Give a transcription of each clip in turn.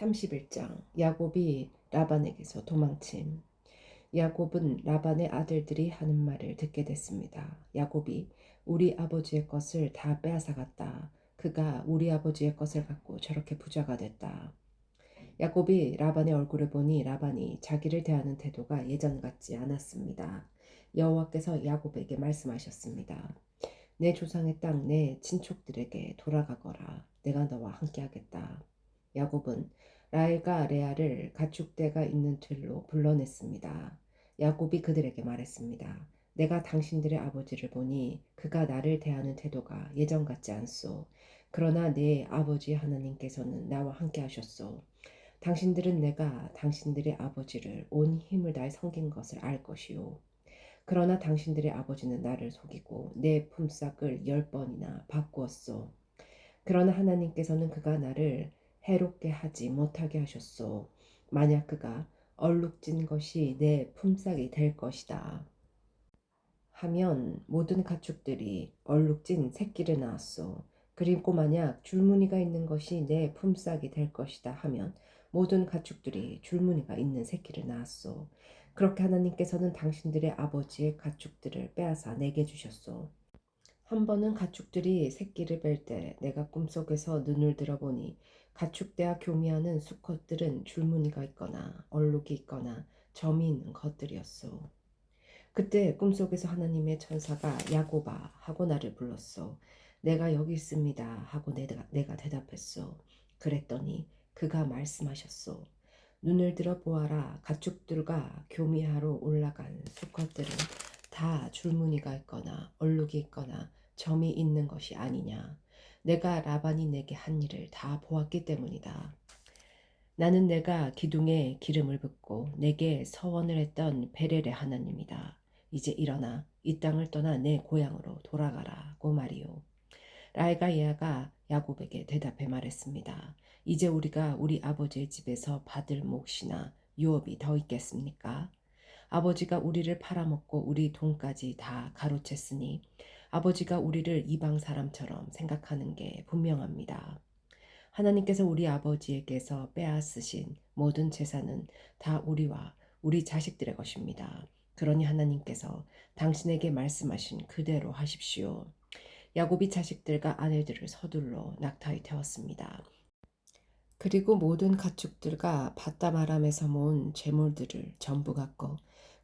31장 야곱이 라반에게서 도망침. 야곱은 라반의 아들들이 하는 말을 듣게 됐습니다. 야곱이 우리 아버지의 것을 다 빼앗아갔다. 그가 우리 아버지의 것을 갖고 저렇게 부자가 됐다. 야곱이 라반의 얼굴을 보니 라반이 자기를 대하는 태도가 예전 같지 않았습니다. 여호와께서 야곱에게 말씀하셨습니다. 내 조상의 땅 내 친족들에게 돌아가거라. 내가 너와 함께하겠다. 야곱은 라헬과 레아를 가축대가 있는 들로 불러냈습니다. 야곱이 그들에게 말했습니다. 내가 당신들의 아버지를 보니 그가 나를 대하는 태도가 예전 같지 않소. 그러나 내 아버지 하나님께서는 나와 함께 하셨소. 당신들은 내가 당신들의 아버지를 온 힘을 다해 섬긴 것을 알 것이요. 그러나 당신들의 아버지는 나를 속이고 내 품삯을 10번이나 바꾸었소. 그러나 하나님께서는 그가 나를 해롭게 하지 못하게 하셨소. 만약 그가 얼룩진 것이 내 품삯이 될 것이다 하면 모든 가축들이 얼룩진 새끼를 낳았소. 그리고 만약 줄무늬가 있는 것이 내 품삯이 될 것이다 하면 모든 가축들이 줄무늬가 있는 새끼를 낳았소. 그렇게 하나님께서는 당신들의 아버지의 가축들을 빼앗아 내게 주셨소. 한 번은 가축들이 새끼를 뺄 때 내가 꿈속에서 눈을 들어보니 가축대와 교미하는 수컷들은 줄무늬가 있거나 얼룩이 있거나 점이 있는 것들이었소. 그때 꿈속에서 하나님의 천사가 야곱아 하고 나를 불렀소. 내가 여기 있습니다 하고 내가 대답했소. 그랬더니 그가 말씀하셨소. 눈을 들어 보아라. 가축들과 교미하러 올라간 수컷들은 다 줄무늬가 있거나 얼룩이 있거나 점이 있는 것이 아니냐. 내가 라반이 내게 한 일을 다 보았기 때문이다. 나는 내가 기둥에 기름을 붓고 내게 서원을 했던 베렐의 하나님이다. 이제 일어나 이 땅을 떠나 내 고향으로 돌아가라고 말이요. 라헬과 레아가 야곱에게 대답해 말했습니다. 이제 우리가 우리 아버지의 집에서 받을 몫이나 유업이 더 있겠습니까? 아버지가 우리를 팔아먹고 우리 돈까지 다 가로챘으니 아버지가 우리를 이방 사람처럼 생각하는 게 분명합니다. 하나님께서 우리 아버지에게서 빼앗으신 모든 재산은 다 우리와 우리 자식들의 것입니다. 그러니 하나님께서 당신에게 말씀하신 그대로 하십시오. 야곱이 자식들과 아내들을 서둘러 낙타에 태웠습니다. 그리고 모든 가축들과 바담 아람에서 모은 재물들을 전부 갖고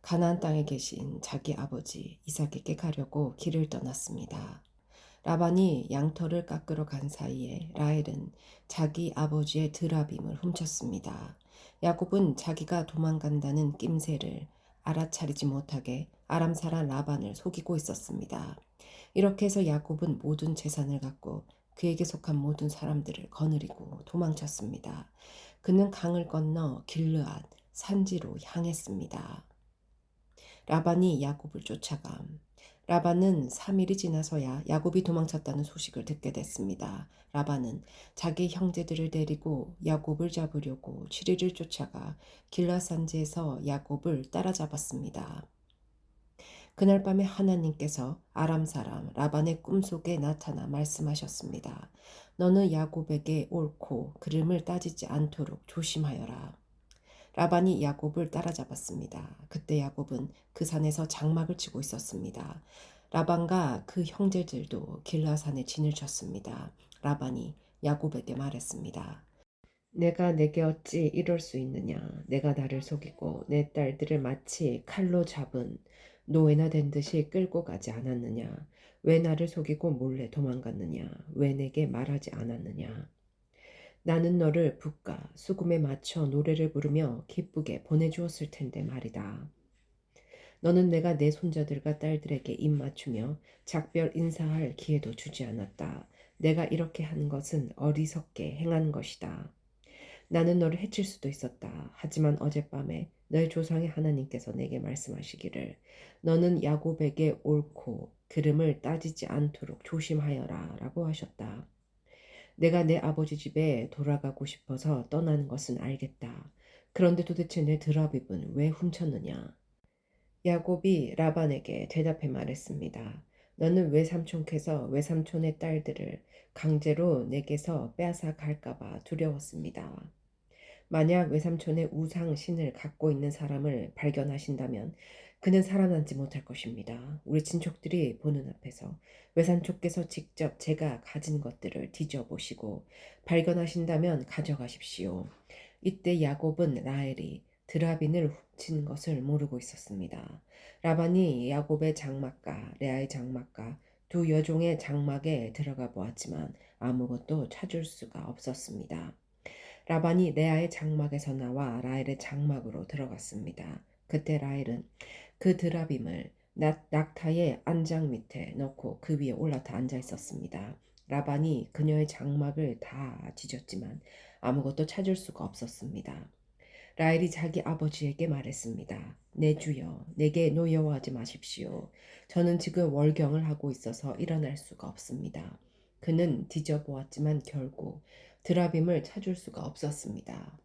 가나안 땅에 계신 자기 아버지 이삭에게 가려고 길을 떠났습니다. 라반이 양털을 깎으러 간 사이에 라헬은 자기 아버지의 드라빔을 훔쳤습니다. 야곱은 자기가 도망간다는 낌새를 알아차리지 못하게 아람 사람 라반을 속이고 있었습니다. 이렇게 해서 야곱은 모든 재산을 갖고 그에게 속한 모든 사람들을 거느리고 도망쳤습니다. 그는 강을 건너 길르앗 산지로 향했습니다. 라반이 야곱을 쫓아감. 라반은 3일이 지나서야 야곱이 도망쳤다는 소식을 듣게 됐습니다. 라반은 자기 형제들을 데리고 야곱을 잡으려고 7일을 쫓아가 길르앗 산지에서 야곱을 따라잡았습니다. 그날 밤에 하나님께서 아람 사람 라반의 꿈속에 나타나 말씀하셨습니다. 너는 야곱에게 옳고 그름을 따지지 않도록 조심하여라. 라반이 야곱을 따라잡았습니다. 그때 야곱은 그 산에서 장막을 치고 있었습니다. 라반과 그 형제들도 길라산에 진을 쳤습니다. 라반이 야곱에게 말했습니다. 내가 내게 어찌 이럴 수 있느냐. 내가 나를 속이고 내 딸들을 마치 칼로 잡은 노예나 된 듯이 끌고 가지 않았느냐. 왜 나를 속이고 몰래 도망갔느냐. 왜 내게 말하지 않았느냐. 나는 너를 붓과 수금에 맞춰 노래를 부르며 기쁘게 보내주었을 텐데 말이다. 너는 내가 내 손자들과 딸들에게 입 맞추며 작별 인사할 기회도 주지 않았다. 내가 이렇게 한 것은 어리석게 행한 것이다. 나는 너를 해칠 수도 있었다. 하지만 어젯밤에 너의 조상의 하나님께서 내게 말씀하시기를 너는 야곱에게 옳고 그름을 따지지 않도록 조심하여라 라고 하셨다. 내가 내 아버지 집에 돌아가고 싶어서 떠나는 것은 알겠다. 그런데 도대체 내 드라빗은 왜 훔쳤느냐? 야곱이 라반에게 대답해 말했습니다. 너는 외삼촌께서 외삼촌의 딸들을 강제로 내게서 빼앗아 갈까봐 두려웠습니다. 만약 외삼촌의 우상 신을 갖고 있는 사람을 발견하신다면 그는 살아남지 못할 것입니다. 우리 친척들이 보는 앞에서 외삼촌께서 직접 제가 가진 것들을 뒤져보시고 발견하신다면 가져가십시오. 이때 야곱은 라헬이 드라빈을 훔친 것을 모르고 있었습니다. 라반이 야곱의 장막과 레아의 장막과 두 여종의 장막에 들어가 보았지만 아무것도 찾을 수가 없었습니다. 라반이 레아의 장막에서 나와 라헬의 장막으로 들어갔습니다. 그때 라헬은 그 드라빔을 낙타의 안장 밑에 넣고 그 위에 올라타 앉아 있었습니다. 라반이 그녀의 장막을 다 뒤졌지만 아무것도 찾을 수가 없었습니다. 라헬이 자기 아버지에게 말했습니다. 내 주여, 내게 노여워하지 마십시오. 저는 지금 월경을 하고 있어서 일어날 수가 없습니다. 그는 뒤져보았지만 결국 드라빔을 찾을 수가 없었습니다.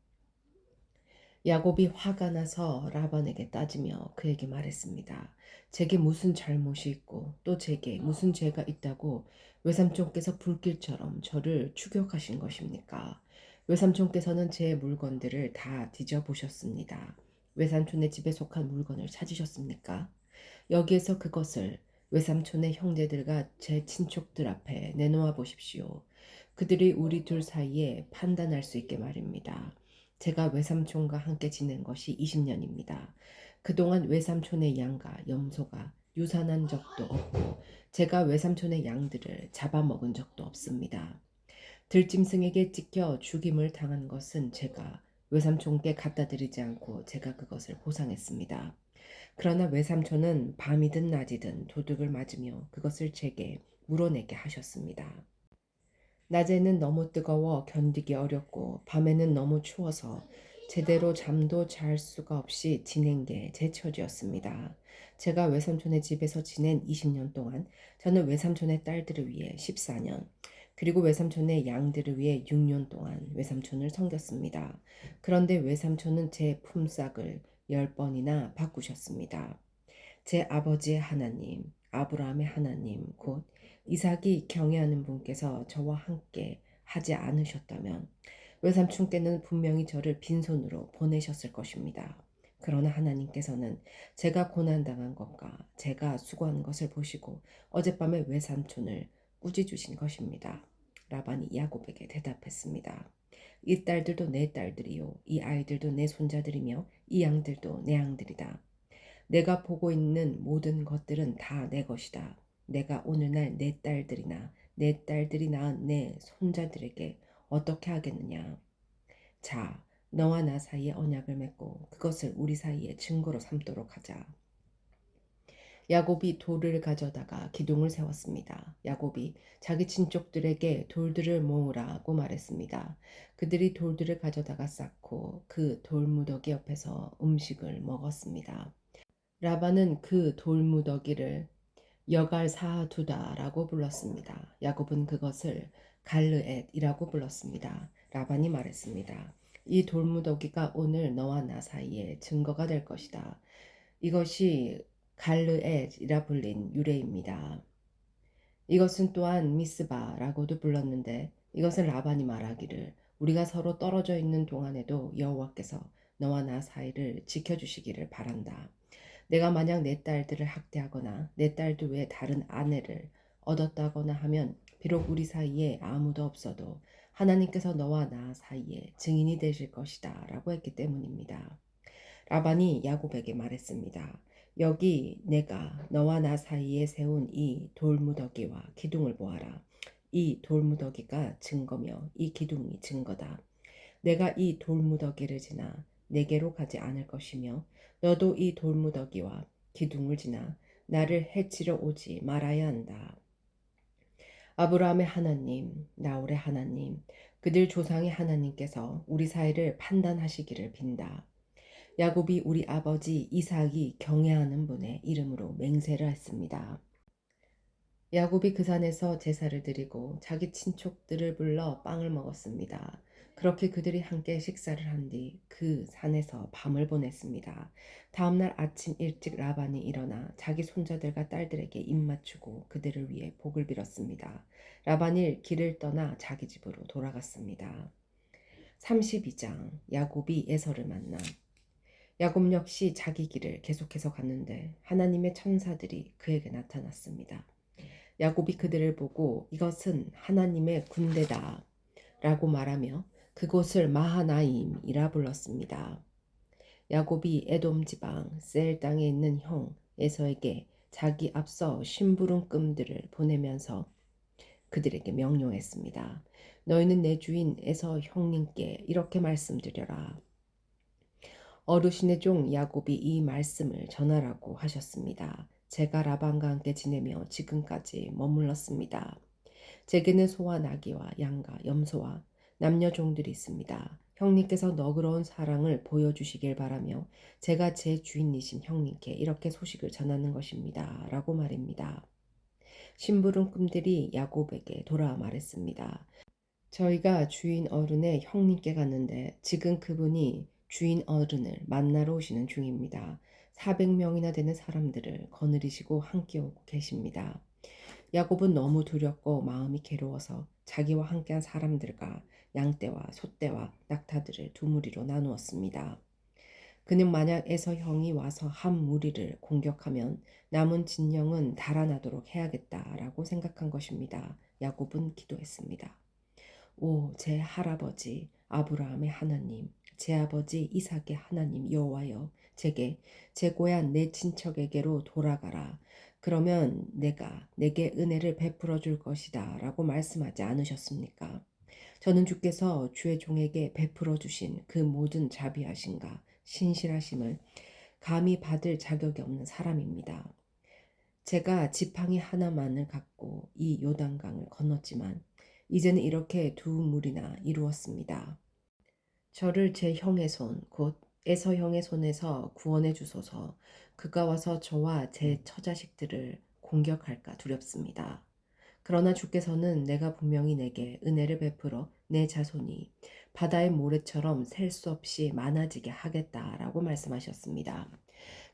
야곱이 화가 나서 라반에게 따지며 그에게 말했습니다. 제게 무슨 잘못이 있고 또 제게 무슨 죄가 있다고 외삼촌께서 불길처럼 저를 추격하신 것입니까? 외삼촌께서는 제 물건들을 다 뒤져보셨습니다. 외삼촌의 집에 속한 물건을 찾으셨습니까? 여기에서 그것을 외삼촌의 형제들과 제 친척들 앞에 내놓아 보십시오. 그들이 우리 둘 사이에 판단할 수 있게 말입니다. 제가 외삼촌과 함께 지낸 것이 20년입니다. 그동안 외삼촌의 양과 염소가 유산한 적도 없고 제가 외삼촌의 양들을 잡아먹은 적도 없습니다. 들짐승에게 찢겨 죽임을 당한 것은 제가 외삼촌께 갖다 드리지 않고 제가 그것을 보상했습니다. 그러나 외삼촌은 밤이든 낮이든 도둑을 맞으며 그것을 제게 물어내게 하셨습니다. 낮에는 너무 뜨거워 견디기 어렵고 밤에는 너무 추워서 제대로 잠도 잘 수가 없이 지낸 게 제 처지였습니다. 제가 외삼촌의 집에서 지낸 20년 동안 저는 외삼촌의 딸들을 위해 14년, 그리고 외삼촌의 양들을 위해 6년 동안 외삼촌을 섬겼습니다. 그런데 외삼촌은 제 품삯을 10번이나 바꾸셨습니다. 제 아버지의 하나님, 아브라함의 하나님, 곧 이삭이 경외하는 분께서 저와 함께 하지 않으셨다면 외삼촌께는 분명히 저를 빈손으로 보내셨을 것입니다. 그러나 하나님께서는 제가 고난당한 것과 제가 수고한 것을 보시고 어젯밤에 외삼촌을 꾸짖으신 것입니다. 라반이 야곱에게 대답했습니다. 이 딸들도 내 딸들이요, 이 아이들도 내 손자들이며 이 양들도 내 양들이다. 내가 보고 있는 모든 것들은 다 내 것이다. 내가 오늘날 내 딸들이나 내 딸들이 낳은 내 손자들에게 어떻게 하겠느냐. 자, 너와 나 사이에 언약을 맺고 그것을 우리 사이에 증거로 삼도록 하자. 야곱이 돌을 가져다가 기둥을 세웠습니다. 야곱이 자기 친족들에게 돌들을 모으라고 말했습니다. 그들이 돌들을 가져다가 쌓고 그 돌무더기 옆에서 음식을 먹었습니다. 라반은 그 돌무더기를 여갈사두다라고 불렀습니다. 야곱은 그것을 갈르엣이라고 불렀습니다. 라반이 말했습니다. 이 돌무더기가 오늘 너와 나 사이에 증거가 될 것이다. 이것이 갈르엣이라 불린 유래입니다. 이것은 또한 미스바라고도 불렀는데 이것은 라반이 말하기를 우리가 서로 떨어져 있는 동안에도 여호와께서 너와 나 사이를 지켜주시기를 바란다. 내가 만약 내 딸들을 학대하거나 내 딸들 외에 다른 아내를 얻었다거나 하면 비록 우리 사이에 아무도 없어도 하나님께서 너와 나 사이에 증인이 되실 것이다 라고 했기 때문입니다. 라반이 야곱에게 말했습니다. 여기 내가 너와 나 사이에 세운 이 돌무더기와 기둥을 보아라. 이 돌무더기가 증거며 이 기둥이 증거다. 내가 이 돌무더기를 지나 내게로 가지 않을 것이며 너도 이 돌무더기와 기둥을 지나 나를 해치려 오지 말아야 한다. 아브라함의 하나님, 나홀의 하나님, 그들 조상의 하나님께서 우리 사이를 판단하시기를 빈다. 야곱이 우리 아버지 이삭이 경외하는 분의 이름으로 맹세를 했습니다. 야곱이 그 산에서 제사를 드리고 자기 친족들을 불러 빵을 먹었습니다. 그렇게 그들이 함께 식사를 한 뒤 그 산에서 밤을 보냈습니다. 다음날 아침 일찍 라반이 일어나 자기 손자들과 딸들에게 입맞추고 그들을 위해 복을 빌었습니다. 라반이 길을 떠나 자기 집으로 돌아갔습니다. 32장 야곱이 에서를 만남. 야곱 역시 자기 길을 계속해서 갔는데 하나님의 천사들이 그에게 나타났습니다. 야곱이 그들을 보고 이것은 하나님의 군대다 라고 말하며 그곳을 마하나임이라 불렀습니다. 야곱이 에돔 지방 셀 땅에 있는 형 에서에게 자기 앞서 심부름꾼들을 보내면서 그들에게 명령했습니다. 너희는 내 주인 에서 형님께 이렇게 말씀드려라. 어르신의 종 야곱이 이 말씀을 전하라고 하셨습니다. 제가 라반과 함께 지내며 지금까지 머물렀습니다. 제게는 소와 나귀와 양과 염소와 남녀 종들이 있습니다. 형님께서 너그러운 사랑을 보여주시길 바라며 제가 제 주인이신 형님께 이렇게 소식을 전하는 것입니다. 라고 말입니다. 심부름꾼들이 야곱에게 돌아와 말했습니다. 저희가 주인 어른의 형님께 갔는데 지금 그분이 주인 어른을 만나러 오시는 중입니다. 400명이나 되는 사람들을 거느리시고 함께 오고 계십니다. 야곱은 너무 두렵고 마음이 괴로워서 자기와 함께한 사람들과 양떼와 소떼와 낙타들을 두 무리로 나누었습니다. 그는 만약 에서 형이 와서 한 무리를 공격하면 남은 진영은 달아나도록 해야겠다라고 생각한 것입니다. 야곱은 기도했습니다. 오, 제 할아버지 아브라함의 하나님, 제 아버지 이삭의 하나님 여호와여, 제게 제 고향 내 친척에게로 돌아가라. 그러면 내가 내게 은혜를 베풀어 줄 것이다 라고 말씀하지 않으셨습니까? 저는 주께서 주의 종에게 베풀어 주신 그 모든 자비하심과 신실하심을 감히 받을 자격이 없는 사람입니다. 제가 지팡이 하나만을 갖고 이 요단강을 건넜지만 이제는 이렇게 두 무리나 이루었습니다. 저를 제 형의 손, 곧 에서 형의 손에서 구원해 주소서. 그가 와서 저와 제 처자식들을 공격할까 두렵습니다. 그러나 주께서는 내가 분명히 내게 은혜를 베풀어 내 자손이 바다의 모래처럼 셀 수 없이 많아지게 하겠다라고 말씀하셨습니다.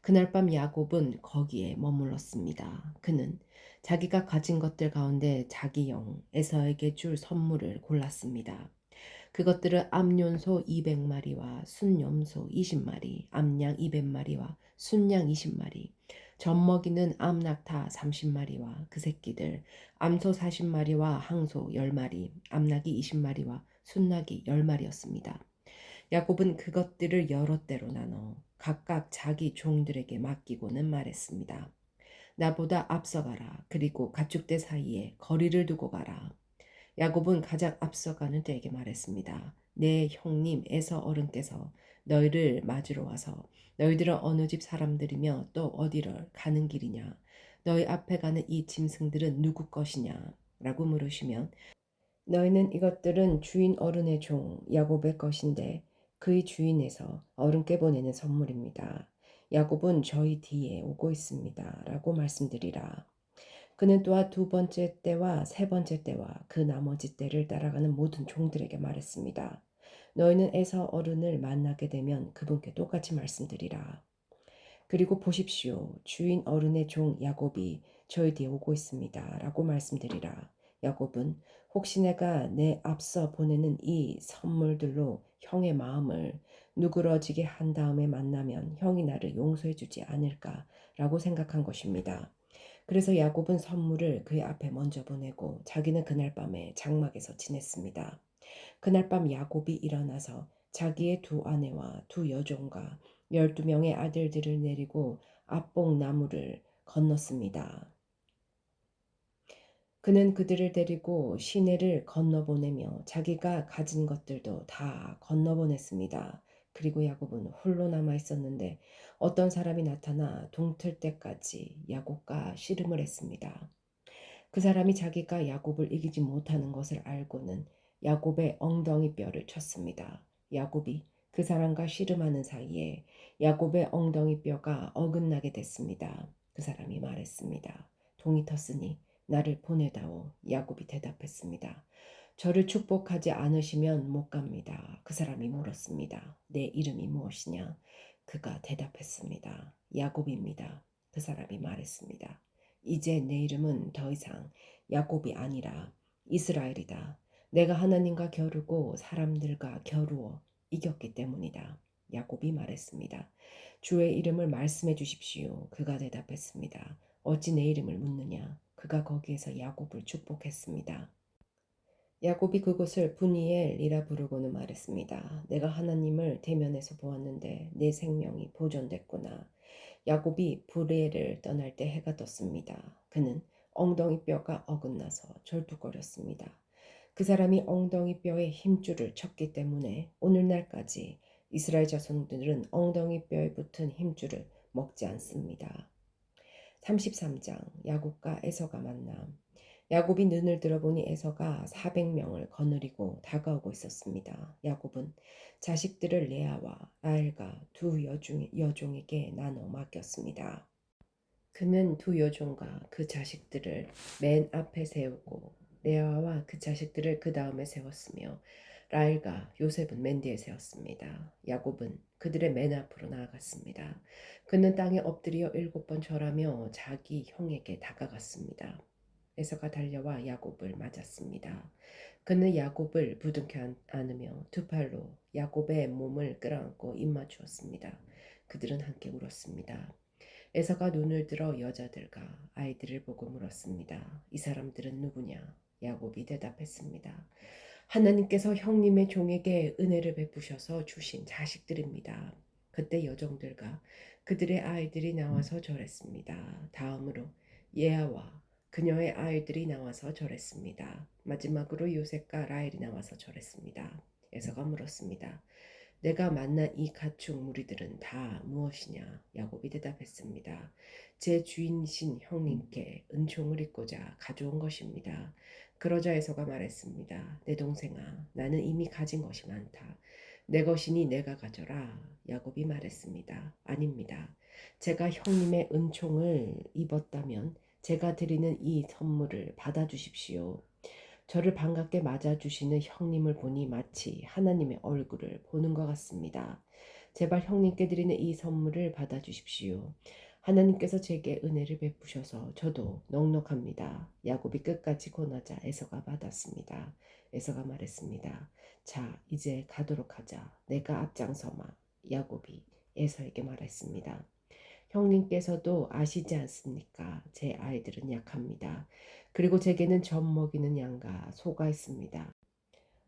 그날 밤 야곱은 거기에 머물렀습니다. 그는 자기가 가진 것들 가운데 자기 영 에서에게 줄 선물을 골랐습니다. 그것들은 암염소 200마리와 순염소 20마리, 암양 200마리와 순양 20마리, 젖먹이는 암낙타 30마리와 그 새끼들, 암소 40마리와 항소 10마리, 암낙이 20마리와 순낙이 10마리였습니다. 야곱은 그것들을 여러 때로 나눠 각각 자기 종들에게 맡기고는 말했습니다. 나보다 앞서가라. 그리고 가축대 사이에 거리를 두고 가라. 야곱은 가장 앞서가는 때에게 말했습니다. 내 형님 에서 어른께서 너희를 맞으러 와서 너희들은 어느 집 사람들이며 또 어디를 가는 길이냐? 너희 앞에 가는 이 짐승들은 누구 것이냐? 라고 물으시면 너희는 이것들은 주인 어른의 종 야곱의 것인데 그의 주인에서 어른께 보내는 선물입니다. 야곱은 저희 뒤에 오고 있습니다. 라고 말씀드리라. 그는 또한 두 번째 때와 세 번째 때와 그 나머지 때를 따라가는 모든 종들에게 말했습니다. 너희는 에서 어른을 만나게 되면 그분께 똑같이 말씀드리라. 그리고 보십시오. 주인 어른의 종 야곱이 저희 뒤에 오고 있습니다. 라고 말씀드리라. 야곱은 혹시 내가 내 앞서 보내는 이 선물들로 형의 마음을 누그러지게 한 다음에 만나면 형이 나를 용서해 주지 않을까 라고 생각한 것입니다. 그래서 야곱은 선물을 그의 앞에 먼저 보내고 자기는 그날 밤에 장막에서 지냈습니다. 그날 밤 야곱이 일어나서 자기의 두 아내와 두 여종과 12명의 아들들을 내리고 압복 나무를 건넜습니다. 그는 그들을 데리고 시내를 건너보내며 자기가 가진 것들도 다 건너보냈습니다. 그리고 야곱은 홀로 남아 있었는데 어떤 사람이 나타나 동틀 때까지 야곱과 씨름을 했습니다. 그 사람이 자기가 야곱을 이기지 못하는 것을 알고는 야곱의 엉덩이 뼈를 쳤습니다. 야곱이 그 사람과 씨름하는 사이에 야곱의 엉덩이 뼈가 어긋나게 됐습니다. 그 사람이 말했습니다. 동이 텄으니 나를 보내다오. 야곱이 대답했습니다. 저를 축복하지 않으시면 못 갑니다. 그 사람이 물었습니다. 내 이름이 무엇이냐? 그가 대답했습니다. 야곱입니다. 그 사람이 말했습니다. 이제 내 이름은 더 이상 야곱이 아니라 이스라엘이다. 내가 하나님과 겨루고 사람들과 겨루어 이겼기 때문이다. 야곱이 말했습니다. 주의 이름을 말씀해 주십시오. 그가 대답했습니다. 어찌 내 이름을 묻느냐? 그가 거기에서 야곱을 축복했습니다. 야곱이 그곳을 분이엘이라 부르고는 말했습니다. 내가 하나님을 대면에서 보았는데 내 생명이 보존됐구나. 야곱이 브레를 떠날 때 해가 떴습니다. 그는 엉덩이 뼈가 어긋나서 절뚝거렸습니다. 그 사람이 엉덩이 뼈에 힘줄을 쳤기 때문에 오늘날까지 이스라엘 자손들은 엉덩이 뼈에 붙은 힘줄을 먹지 않습니다. 33장 야곱과 에서가 만남. 야곱이 눈을 들어보니 에서가 400명을 거느리고 다가오고 있었습니다. 야곱은 자식들을 레아와 라헬과 두 여종에게 나눠 맡겼습니다. 그는 두 여종과 그 자식들을 맨 앞에 세우고 레아와 그 자식들을 그 다음에 세웠으며 라헬과 요셉은 맨 뒤에 세웠습니다. 야곱은 그들의 맨 앞으로 나아갔습니다. 그는 땅에 엎드려 7번 절하며 자기 형에게 다가갔습니다. 에서가 달려와 야곱을 맞았습니다. 그는 야곱을 부둥켜 안으며 두 팔로 야곱의 몸을 끌어안고 입맞추었습니다. 그들은 함께 울었습니다. 에서가 눈을 들어 여자들과 아이들을 보고 물었습니다. 이 사람들은 누구냐? 야곱이 대답했습니다. 하나님께서 형님의 종에게 은혜를 베푸셔서 주신 자식들입니다. 그때 여종들과 그들의 아이들이 나와서 절했습니다. 다음으로 예아와 그녀의 아이들이 나와서 절했습니다. 마지막으로 요셉과 라헬이 나와서 절했습니다. 에서가 물었습니다. 내가 만난 이 가축 무리들은 다 무엇이냐? 야곱이 대답했습니다. 제 주인이신 형님께 은총을 입고자 가져온 것입니다. 그러자 에서가 말했습니다. 내 동생아, 나는 이미 가진 것이 많다. 내 것이니 내가 가져라. 야곱이 말했습니다. 아닙니다. 제가 형님의 은총을 입었다면 제가 드리는 이 선물을 받아주십시오. 저를 반갑게 맞아주시는 형님을 보니 마치 하나님의 얼굴을 보는 것 같습니다. 제발 형님께 드리는 이 선물을 받아주십시오. 하나님께서 제게 은혜를 베푸셔서 저도 넉넉합니다. 야곱이 끝까지 권하자 에서가 받았습니다. 에서가 말했습니다. 자, 이제 가도록 하자. 내가 앞장서마. 야곱이 에서에게 말했습니다. 형님께서도 아시지 않습니까? 제 아이들은 약합니다. 그리고 제게는 젖 먹이는 양과 소가 있습니다.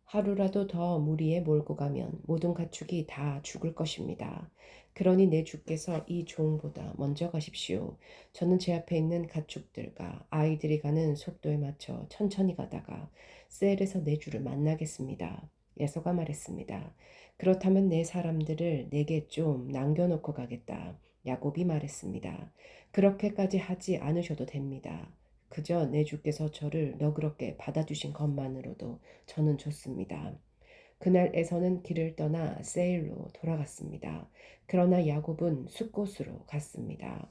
하루라도 더 무리에 몰고 가면 모든 가축이 다 죽을 것입니다. 그러니 내 주께서 이 종보다 먼저 가십시오. 저는 제 앞에 있는 가축들과 아이들이 가는 속도에 맞춰 천천히 가다가 셀에서 내 주를 만나겠습니다. 에서가 말했습니다. 그렇다면 내 사람들을 내게 좀 남겨놓고 가겠다. 야곱이 말했습니다. 그렇게까지 하지 않으셔도 됩니다. 그저 내 주께서 저를 너그럽게 받아주신 것만으로도 저는 좋습니다. 그날 에서는 길을 떠나 세일로 돌아갔습니다. 그러나 야곱은 숫곳으로 갔습니다.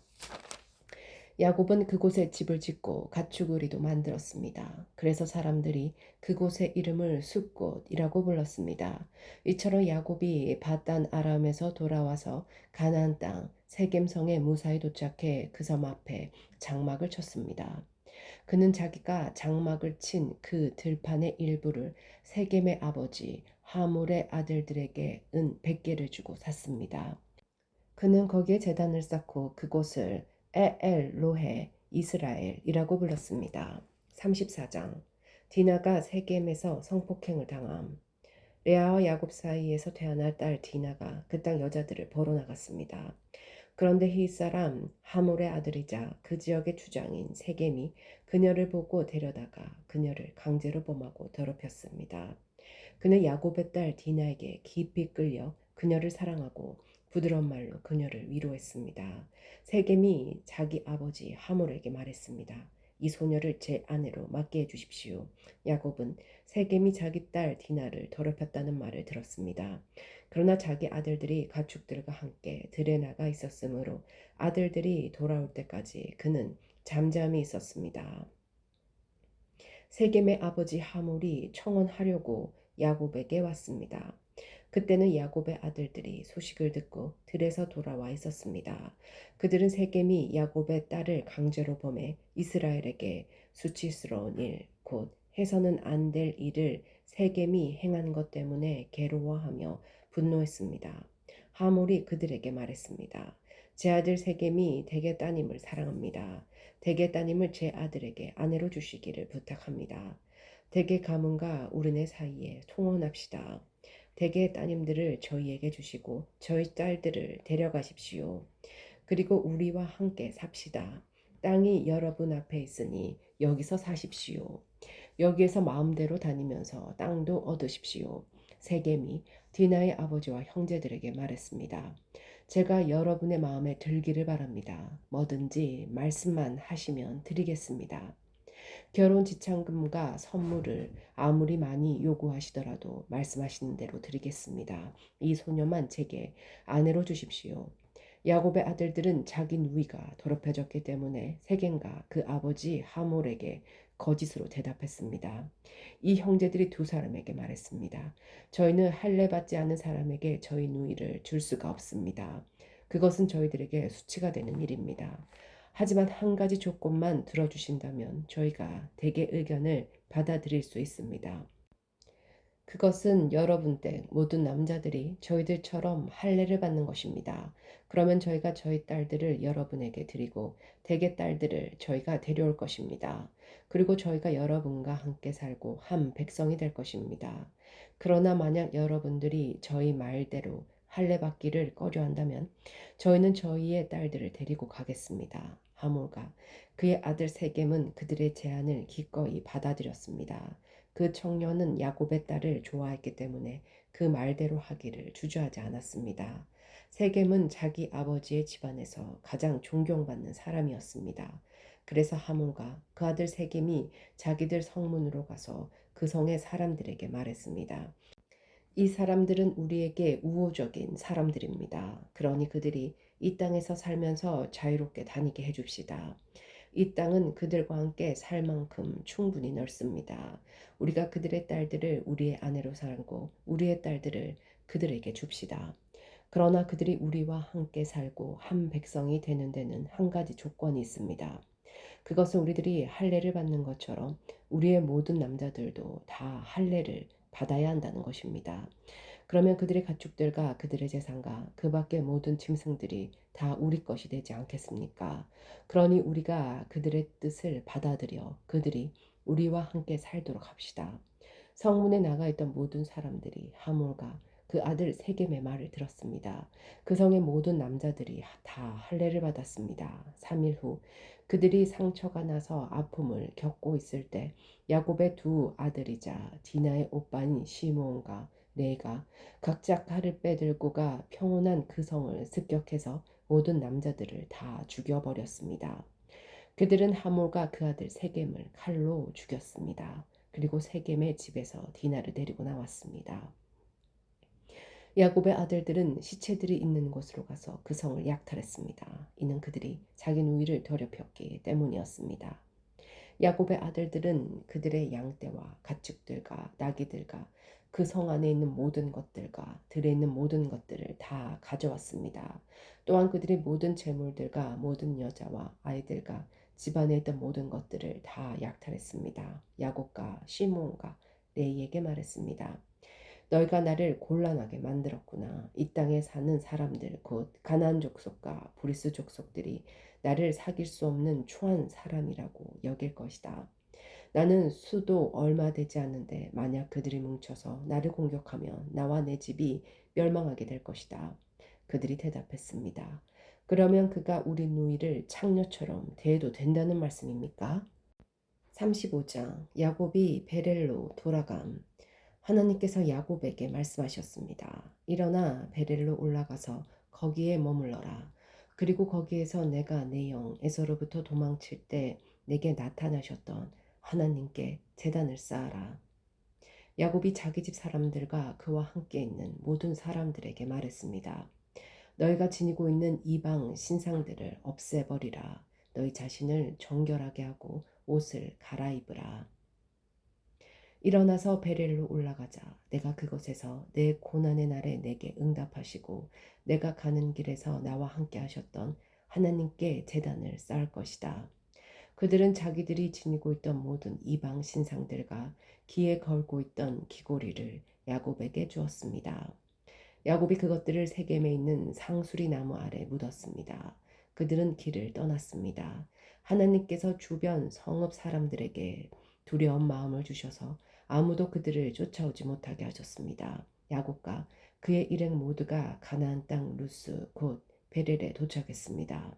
야곱은 그곳에 집을 짓고 가축우리도 만들었습니다. 그래서 사람들이 그곳의 이름을 숫곳이라고 불렀습니다. 이처럼 야곱이 바단 아람에서 돌아와서 가나안 땅 세겜성에 무사히 도착해 그 섬 앞에 장막을 쳤습니다. 그는 자기가 장막을 친 그 들판의 일부를 세겜의 아버지 하몰의 아들들에게 은 100개를 주고 샀습니다. 그는 거기에 제단을 쌓고 그곳을 에엘로헤 이스라엘이라고 불렀습니다. 34장 디나가 세겜에서 성폭행을 당함. 레아와 야곱 사이에서 태어날 딸 디나가 그 땅 여자들을 보러 나갔습니다. 그런데 hit사람 하몰의 아들이자 그 지역의 주장인 세겜이 그녀를 보고 데려다가 그녀를 강제로 범하고 더럽혔습니다. 그는 야곱의 딸 디나에게 깊이 끌려 그녀를 사랑하고 부드러운 말로 그녀를 위로했습니다. 세겜이 자기 아버지 하몰에게 말했습니다. 이 소녀를 제 아내로 맡게 해주십시오. 야곱은 세겜이 자기 딸 디나를 더럽혔다는 말을 들었습니다. 그러나 자기 아들들이 가축들과 함께 들에 나가 있었으므로 아들들이 돌아올 때까지 그는 잠잠히 있었습니다. 세겜의 아버지 하몰이 청혼하려고 야곱에게 왔습니다. 그때는 야곱의 아들들이 소식을 듣고 들에서 돌아와 있었습니다. 그들은 세겜이 야곱의 딸을 강제로 범해 이스라엘에게 수치스러운 일, 곧 해서는 안 될 일을 세겜이 행한 것 때문에 괴로워하며 분노했습니다. 하몰이 그들에게 말했습니다. 제 아들 세겜이 대개 따님을 사랑합니다. 대개 따님을 제 아들에게 아내로 주시기를 부탁합니다. 대개 가문과 우리네 사이에 통혼합시다. 대개 따님들을 저희에게 주시고 저희 딸들을 데려가십시오. 그리고 우리와 함께 삽시다. 땅이 여러분 앞에 있으니 여기서 사십시오. 여기에서 마음대로 다니면서 땅도 얻으십시오. 세겜이 디나의 아버지와 형제들에게 말했습니다. 제가 여러분의 마음에 들기를 바랍니다. 뭐든지 말씀만 하시면 드리겠습니다. 결혼 지참금과 선물을 아무리 많이 요구하시더라도 말씀하시는 대로 드리겠습니다. 이 소녀만 제게 아내로 주십시오. 야곱의 아들들은 자기 누이가 더럽혀졌기 때문에 세겜과 그 아버지 하몰에게 거짓으로 대답했습니다. 이 형제들이 두 사람에게 말했습니다. 저희는 할례 받지 않은 사람에게 저희 누이를 줄 수가 없습니다. 그것은 저희들에게 수치가 되는 일입니다. 하지만 한 가지 조건만 들어주신다면 저희가 대개 의견을 받아들일 수 있습니다. 그것은 여러분 댁 모든 남자들이 저희들처럼 할례를 받는 것입니다. 그러면 저희가 저희 딸들을 여러분에게 드리고 대개 딸들을 저희가 데려올 것입니다. 그리고 저희가 여러분과 함께 살고 한 백성이 될 것입니다. 그러나 만약 여러분들이 저희 말대로 할례 받기를 꺼려한다면 저희는 저희의 딸들을 데리고 가겠습니다. 하몰과 그의 아들 세겜은 그들의 제안을 기꺼이 받아들였습니다. 그 청년은 야곱의 딸을 좋아했기 때문에 그 말대로 하기를 주저하지 않았습니다. 세겜은 자기 아버지의 집안에서 가장 존경받는 사람이었습니다. 그래서 하몰과 그 아들 세겜이 자기들 성문으로 가서 그 성의 사람들에게 말했습니다. 이 사람들은 우리에게 우호적인 사람들입니다. 그러니 그들이 이 땅에서 살면서 자유롭게 다니게 해줍시다. 이 땅은 그들과 함께 살 만큼 충분히 넓습니다. 우리가 그들의 딸들을 우리의 아내로 삼고 우리의 딸들을 그들에게 줍시다. 그러나 그들이 우리와 함께 살고 한 백성이 되는 데는 한 가지 조건이 있습니다. 그것은 우리들이 할례를 받는 것처럼 우리의 모든 남자들도 다 할례를 받아야 한다는 것입니다. 그러면 그들의 가축들과 그들의 재산과 그 밖의 모든 짐승들이 다 우리 것이 되지 않겠습니까? 그러니 우리가 그들의 뜻을 받아들여 그들이 우리와 함께 살도록 합시다. 성문에 나가 있던 모든 사람들이 하몰과 그 아들 세겜의 말을 들었습니다. 그 성의 모든 남자들이 다 할례를 받았습니다. 3일 후 그들이 상처가 나서 아픔을 겪고 있을 때 야곱의 두 아들이자 디나의 오빠인 시므온과 레이가 각자 칼을 빼들고 가 평온한 그 성을 습격해서 모든 남자들을 다 죽여버렸습니다. 그들은 하몰과 그 아들 세겜을 칼로 죽였습니다. 그리고 세겜의 집에서 디나를 데리고 나왔습니다. 야곱의 아들들은 시체들이 있는 곳으로 가서 그 성을 약탈했습니다. 이는 그들이 자기 누이를 더럽혔기 때문이었습니다. 야곱의 아들들은 그들의 양떼와 가축들과 나귀들과 그 성 안에 있는 모든 것들과 들에 있는 모든 것들을 다 가져왔습니다. 또한 그들의 모든 재물들과 모든 여자와 아이들과 집안에 있던 모든 것들을 다 약탈했습니다. 야곱과 시므온과 레이에게 말했습니다. 너희가 나를 곤란하게 만들었구나. 이 땅에 사는 사람들 곧 가나안 족속과 브리스 족속들이 나를 사귈 수 없는 초한 사람이라고 여길 것이다. 나는 수도 얼마 되지 않는데 만약 그들이 뭉쳐서 나를 공격하면 나와 내 집이 멸망하게 될 것이다. 그들이 대답했습니다. 그러면 그가 우리 누이를 창녀처럼 대해도 된다는 말씀입니까? 35장 야곱이 베렐로 돌아감. 하나님께서 야곱에게 말씀하셨습니다. 일어나 베렐로 올라가서 거기에 머물러라. 그리고 거기에서 내가 내 영 에서로부터 도망칠 때 내게 나타나셨던 하나님께 제단을 쌓아라. 야곱이 자기 집 사람들과 그와 함께 있는 모든 사람들에게 말했습니다. 너희가 지니고 있는 이방 신상들을 없애버리라. 너희 자신을 정결하게 하고 옷을 갈아입으라. 일어나서 베렐로 올라가자. 내가 그곳에서 내 고난의 날에 내게 응답하시고 내가 가는 길에서 나와 함께 하셨던 하나님께 제단을 쌓을 것이다. 그들은 자기들이 지니고 있던 모든 이방 신상들과 기에 걸고 있던 귀고리를 야곱에게 주었습니다. 야곱이 그것들을 세겜에 있는 상수리 나무 아래 묻었습니다. 그들은 길을 떠났습니다. 하나님께서 주변 성읍 사람들에게 두려운 마음을 주셔서 아무도 그들을 쫓아오지 못하게 하셨습니다. 야곱과 그의 일행 모두가 가나안 땅 루스 곧 베렐에 도착했습니다.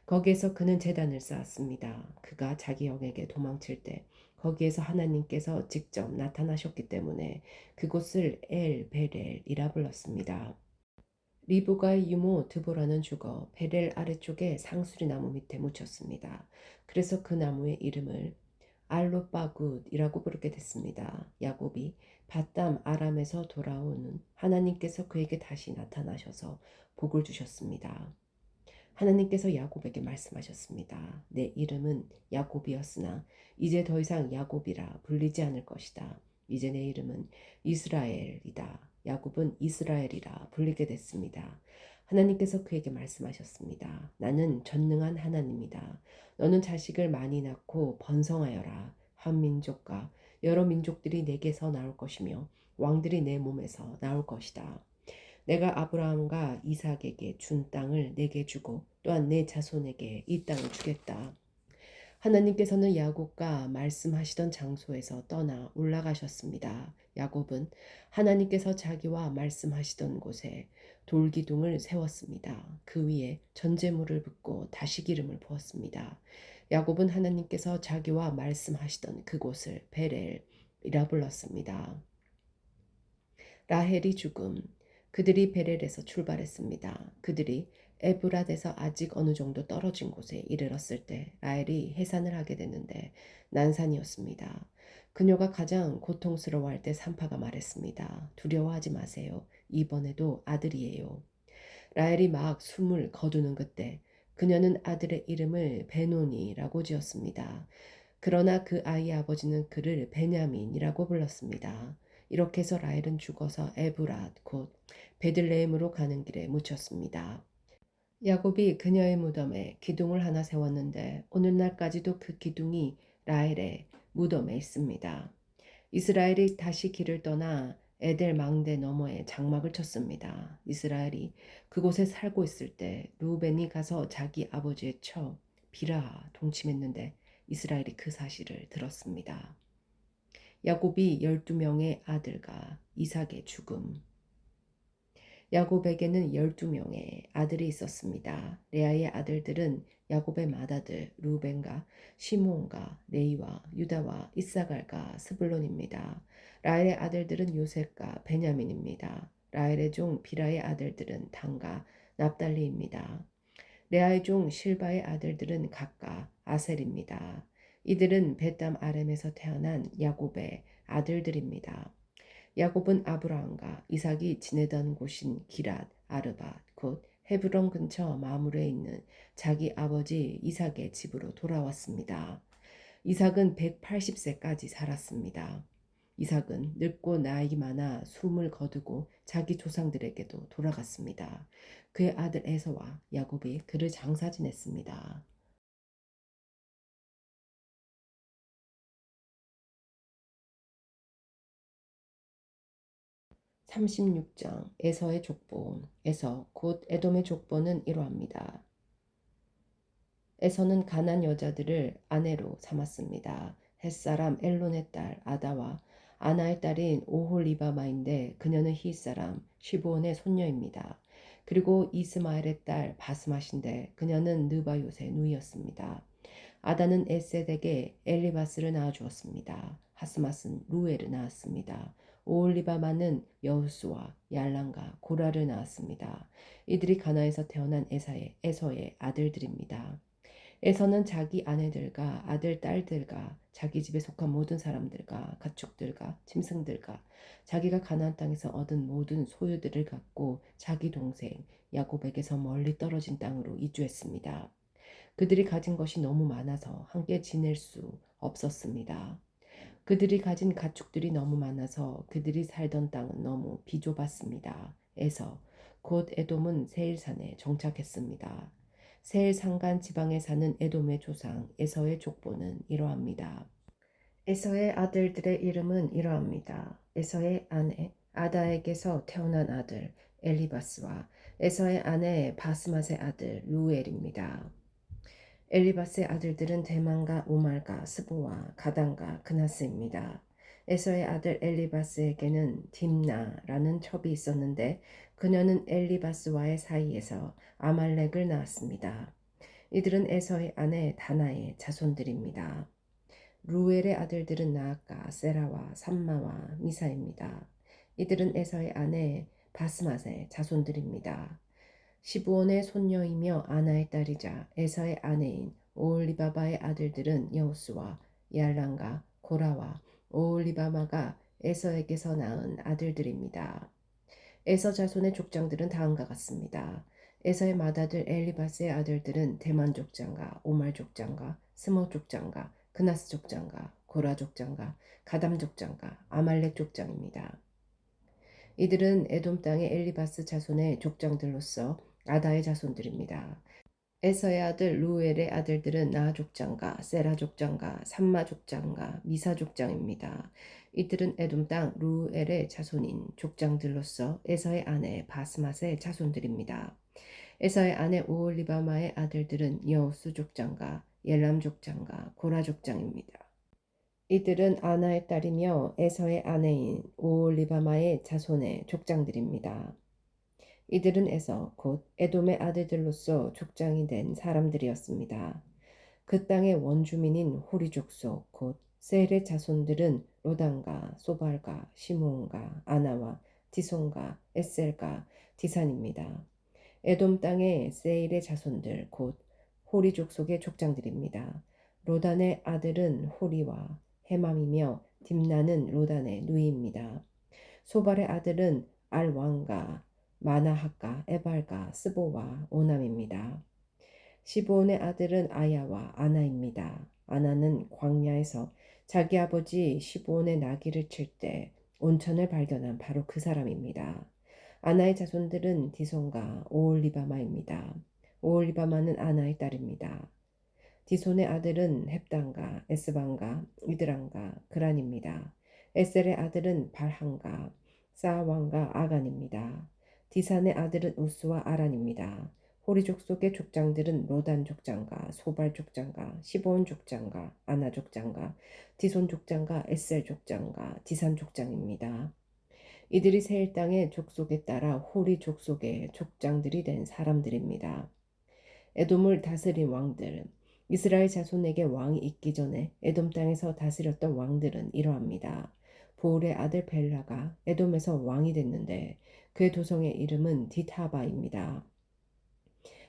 거기에서 그는 제단을 쌓았습니다. 그가 자기 영에게 도망칠 때 거기에서 하나님께서 직접 나타나셨기 때문에 그곳을 엘 베렐이라 불렀습니다. 리브가의 유모 드보라는 죽어 베렐 아래쪽에 상수리 나무 밑에 묻혔습니다. 그래서 그 나무의 이름을 알로바굿이라고 부르게 됐습니다. 야곱이 바담 아람에서 돌아오는 하나님께서 그에게 다시 나타나셔서 복을 주셨습니다. 하나님께서 야곱에게 말씀하셨습니다. 내 이름은 야곱이었으나 이제 더 이상 야곱이라 불리지 않을 것이다. 이제 내 이름은 이스라엘이다. 야곱은 이스라엘이라 불리게 됐습니다. 하나님께서 그에게 말씀하셨습니다. 나는 전능한 하나님이다. 너는 자식을 많이 낳고 번성하여라. 한 민족과 여러 민족들이 내게서 나올 것이며 왕들이 내 몸에서 나올 것이다. 내가 아브라함과 이삭에게 준 땅을 내게 주고 또한 내 자손에게 이 땅을 주겠다. 하나님께서는 야곱과 말씀하시던 장소에서 떠나 올라가셨습니다. 야곱은 하나님께서 자기와 말씀하시던 곳에 돌기둥을 세웠습니다. 그 위에 전제물을 붓고 다시 기름을 부었습니다. 야곱은 하나님께서 자기와 말씀하시던 그곳을 베렐이라 불렀습니다. 라헬이 죽음. 그들이 베렐에서 출발했습니다. 그들이 에브랏에서 아직 어느 정도 떨어진 곳에 이르렀을 때 라헬이 해산을 하게 됐는데 난산이었습니다. 그녀가 가장 고통스러워할 때 산파가 말했습니다. 두려워하지 마세요. 이번에도 아들이에요. 라헬이 막 숨을 거두는 그때 그녀는 아들의 이름을 베노니라고 지었습니다. 그러나 그 아이의 아버지는 그를 베냐민이라고 불렀습니다. 이렇게 해서 라헬은 죽어서 에브랏 곧 베들레헴으로 가는 길에 묻혔습니다. 야곱이 그녀의 무덤에 기둥을 하나 세웠는데 오늘날까지도 그 기둥이 라헬의 무덤에 있습니다. 이스라엘이 다시 길을 떠나 에델 망대 너머에 장막을 쳤습니다. 이스라엘이 그곳에 살고 있을 때 루벤이 가서 자기 아버지의 처 비라와 동침했는데 이스라엘이 그 사실을 들었습니다. 야곱이 12명의 아들과 이삭의 죽음. 야곱에게는 12명의 아들이 있었습니다. 레아의 아들들은 야곱의 맏아들 루벤과 시므온과 레이와 유다와 이사갈과 스불론입니다. 라헬의 아들들은 요셉과 베냐민입니다. 라헬의 종 비라의 아들들은 단과 납달리입니다. 레아의 종 실바의 아들들은 각각 아셀입니다. 이들은 베담 아렘에서 태어난 야곱의 아들들입니다. 야곱은 아브라함과 이삭이 지내던 곳인 기랏 아르밧 곧 헤브론 근처 마물에 있는 자기 아버지 이삭의 집으로 돌아왔습니다. 이삭은 180세까지 살았습니다. 이삭은 늙고 나이 많아 숨을 거두고 자기 조상들에게도 돌아갔습니다. 그의 아들 에서와 야곱이 그를 장사 지냈습니다. 36장 에서의 족보. 에서 곧 에돔의 족보는 이러합니다. 에서는 가난 여자들을 아내로 삼았습니다. 햇사람 엘론의 딸 아다와 아나의 딸인 오홀리바마인데 그녀는 히사람 시브온의 손녀입니다. 그리고 이스마엘의 딸 바스맛인데 그녀는 느바요의 누이였습니다. 아다는 에셋에게 엘리바스를 낳아주었습니다. 하스맛은 루엘을 낳았습니다. 오올리바마는 여우스와 얄란과 고라를 낳았습니다. 이들이 가나에서 태어난 에서의 아들들입니다. 에서는 자기 아내들과 아들, 딸들과 자기 집에 속한 모든 사람들과 가축들과 짐승들과 자기가 가나안 땅에서 얻은 모든 소유들을 갖고 자기 동생 야곱에게서 멀리 떨어진 땅으로 이주했습니다. 그들이 가진 것이 너무 많아서 함께 지낼 수 없었습니다. 그들이 가진 가축들이 너무 많아서 그들이 살던 땅은 너무 비좁았습니다. 에서 곧 에돔은 세일산에 정착했습니다. 세일 산간 지방에 사는 에돔의 조상 에서의 족보는 이러합니다. 에서의 아들들의 이름은 이러합니다. 에서의 아내 아다에게서 태어난 아들 엘리바스와 에서의 아내 바스맛의 아들 루엘입니다. 엘리바스의 아들들은 대만과 오말과 스보와 가단과 그나스입니다. 에서의 아들 엘리바스에게는 딥나라는 첩이 있었는데 그녀는 엘리바스와의 사이에서 아말렉을 낳았습니다. 이들은 에서의 아내 다나의 자손들입니다. 루엘의 아들들은 나아까, 세라와 삼마와 미사입니다. 이들은 에서의 아내 바스맛의 자손들입니다. 시브온의 손녀이며 아나의 딸이자 에서의 아내인 오홀리바바의 아들들은 여우스와 얄란과 고라와 오홀리바마가 에서에게서 낳은 아들들입니다. 에서 자손의 족장들은 다음과 같습니다. 에서의 맏아들 엘리바스의 아들들은 대만 족장과 오말 족장과 스모 족장과 그나스 족장과 고라 족장과 가담 족장과 아말렉 족장입니다. 이들은 에돔 땅의 엘리바스 자손의 족장들로서 아다의 자손들입니다. 에서의 아들 루엘의 아들들은 나아 족장과 세라 족장과 삼마 족장과 미사 족장입니다. 이들은 에돔 땅 루엘의 자손인 족장들로서 에서의 아내 바스맛의 자손들입니다. 에서의 아내 오홀리바마의 아들들은 여우스 족장과 옐람 족장과 고라 족장입니다. 이들은 아나의 딸이며 에서의 아내인 오홀리바마의 자손의 족장들입니다. 이들은 에서 곧 에돔의 아들들로서 족장이 된 사람들이었습니다. 그 땅의 원주민인 호리 족속 곧 세일의 자손들은 로단과 소발과 시므온과 아나와 디손과 에셀과 디산입니다. 에돔 땅의 세일의 자손들 곧 호리 족속의 족장들입니다. 로단의 아들은 호리와 헤맘이며 딥나는 로단의 누이입니다. 소발의 아들은 알왕과 마나핫과 에발과 스보와 오남입니다. 시브온의 아들은 아야와 아나입니다. 아나는 광야에서 자기 아버지 시브온의 나귀를 칠 때 온천을 발견한 바로 그 사람입니다. 아나의 자손들은 디손과 오홀리바마입니다. 오홀리바마는 아나의 딸입니다. 디손의 아들은 헵단과 에스반과 이드란과 그란입니다. 에셀의 아들은 발한과 사왕과 아간입니다. 디산의 아들은 우스와 아란입니다. 호리 족속의 족장들은 로단 족장과 소발 족장과 시브온 족장과 아나 족장과 디손 족장과 에셀 족장과 디산 족장입니다. 이들이 세일 땅의 족속에 따라 호리 족속의 족장들이 된 사람들입니다. 에돔을 다스린 왕들, 이스라엘 자손에게 왕이 있기 전에 에돔 땅에서 다스렸던 왕들은 이러합니다. 보울의 아들 벨라가 에돔에서 왕이 됐는데 그의 도성의 이름은 디타바입니다.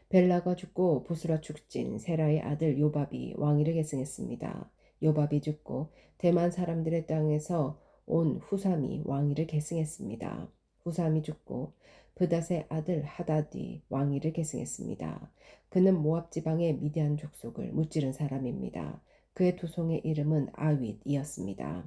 벨라가 죽고 보스라 축진 세라의 아들 요밥이 왕위를 계승했습니다. 요밥이 죽고 대만 사람들의 땅에서 온 후삼이 왕위를 계승했습니다. 후삼이 죽고 브닷의 아들 하다디 왕위를 계승했습니다. 그는 모압 지방의 미디안 족속을 무찌른 사람입니다. 그의 도성의 이름은 아윗이었습니다.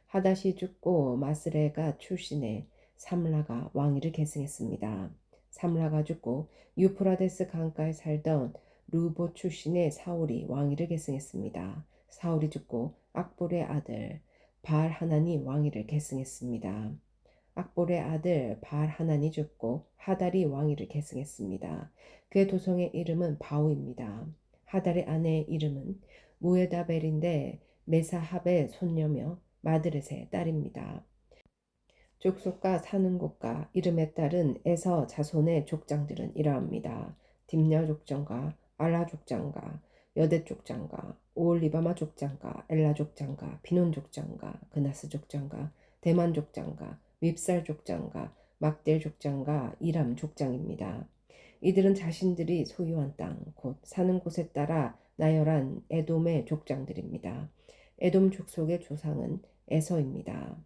하닷이 죽고 마스레가 출신의 삼라가 왕위를 계승했습니다. 삼라가 죽고 유프라데스 강가에 살던 루보 출신의 사울이 왕위를 계승했습니다. 사울이 죽고 악볼의 아들 바알 하난이 왕위를 계승했습니다. 악볼의 아들 바알 하난이 죽고 하달이 왕위를 계승했습니다. 그의 도성의 이름은 바우입니다. 하달의 아내의 이름은 무에다벨인데 메사합의 손녀며 마드렛의 딸입니다. 족속과 사는 곳과 이름에 따른 에서 자손의 족장들은 이러합니다. 딥냐 족장과 알라 족장과 여대 족장과 오올리바마 족장과 엘라 족장과 비논 족장과 그나스 족장과 대만 족장과 밉살 족장과 막델 족장과 이람 족장입니다. 이들은 자신들이 소유한 땅, 곧 사는 곳에 따라 나열한 에돔의 족장들입니다. 에돔 족속의 조상은 에서입니다.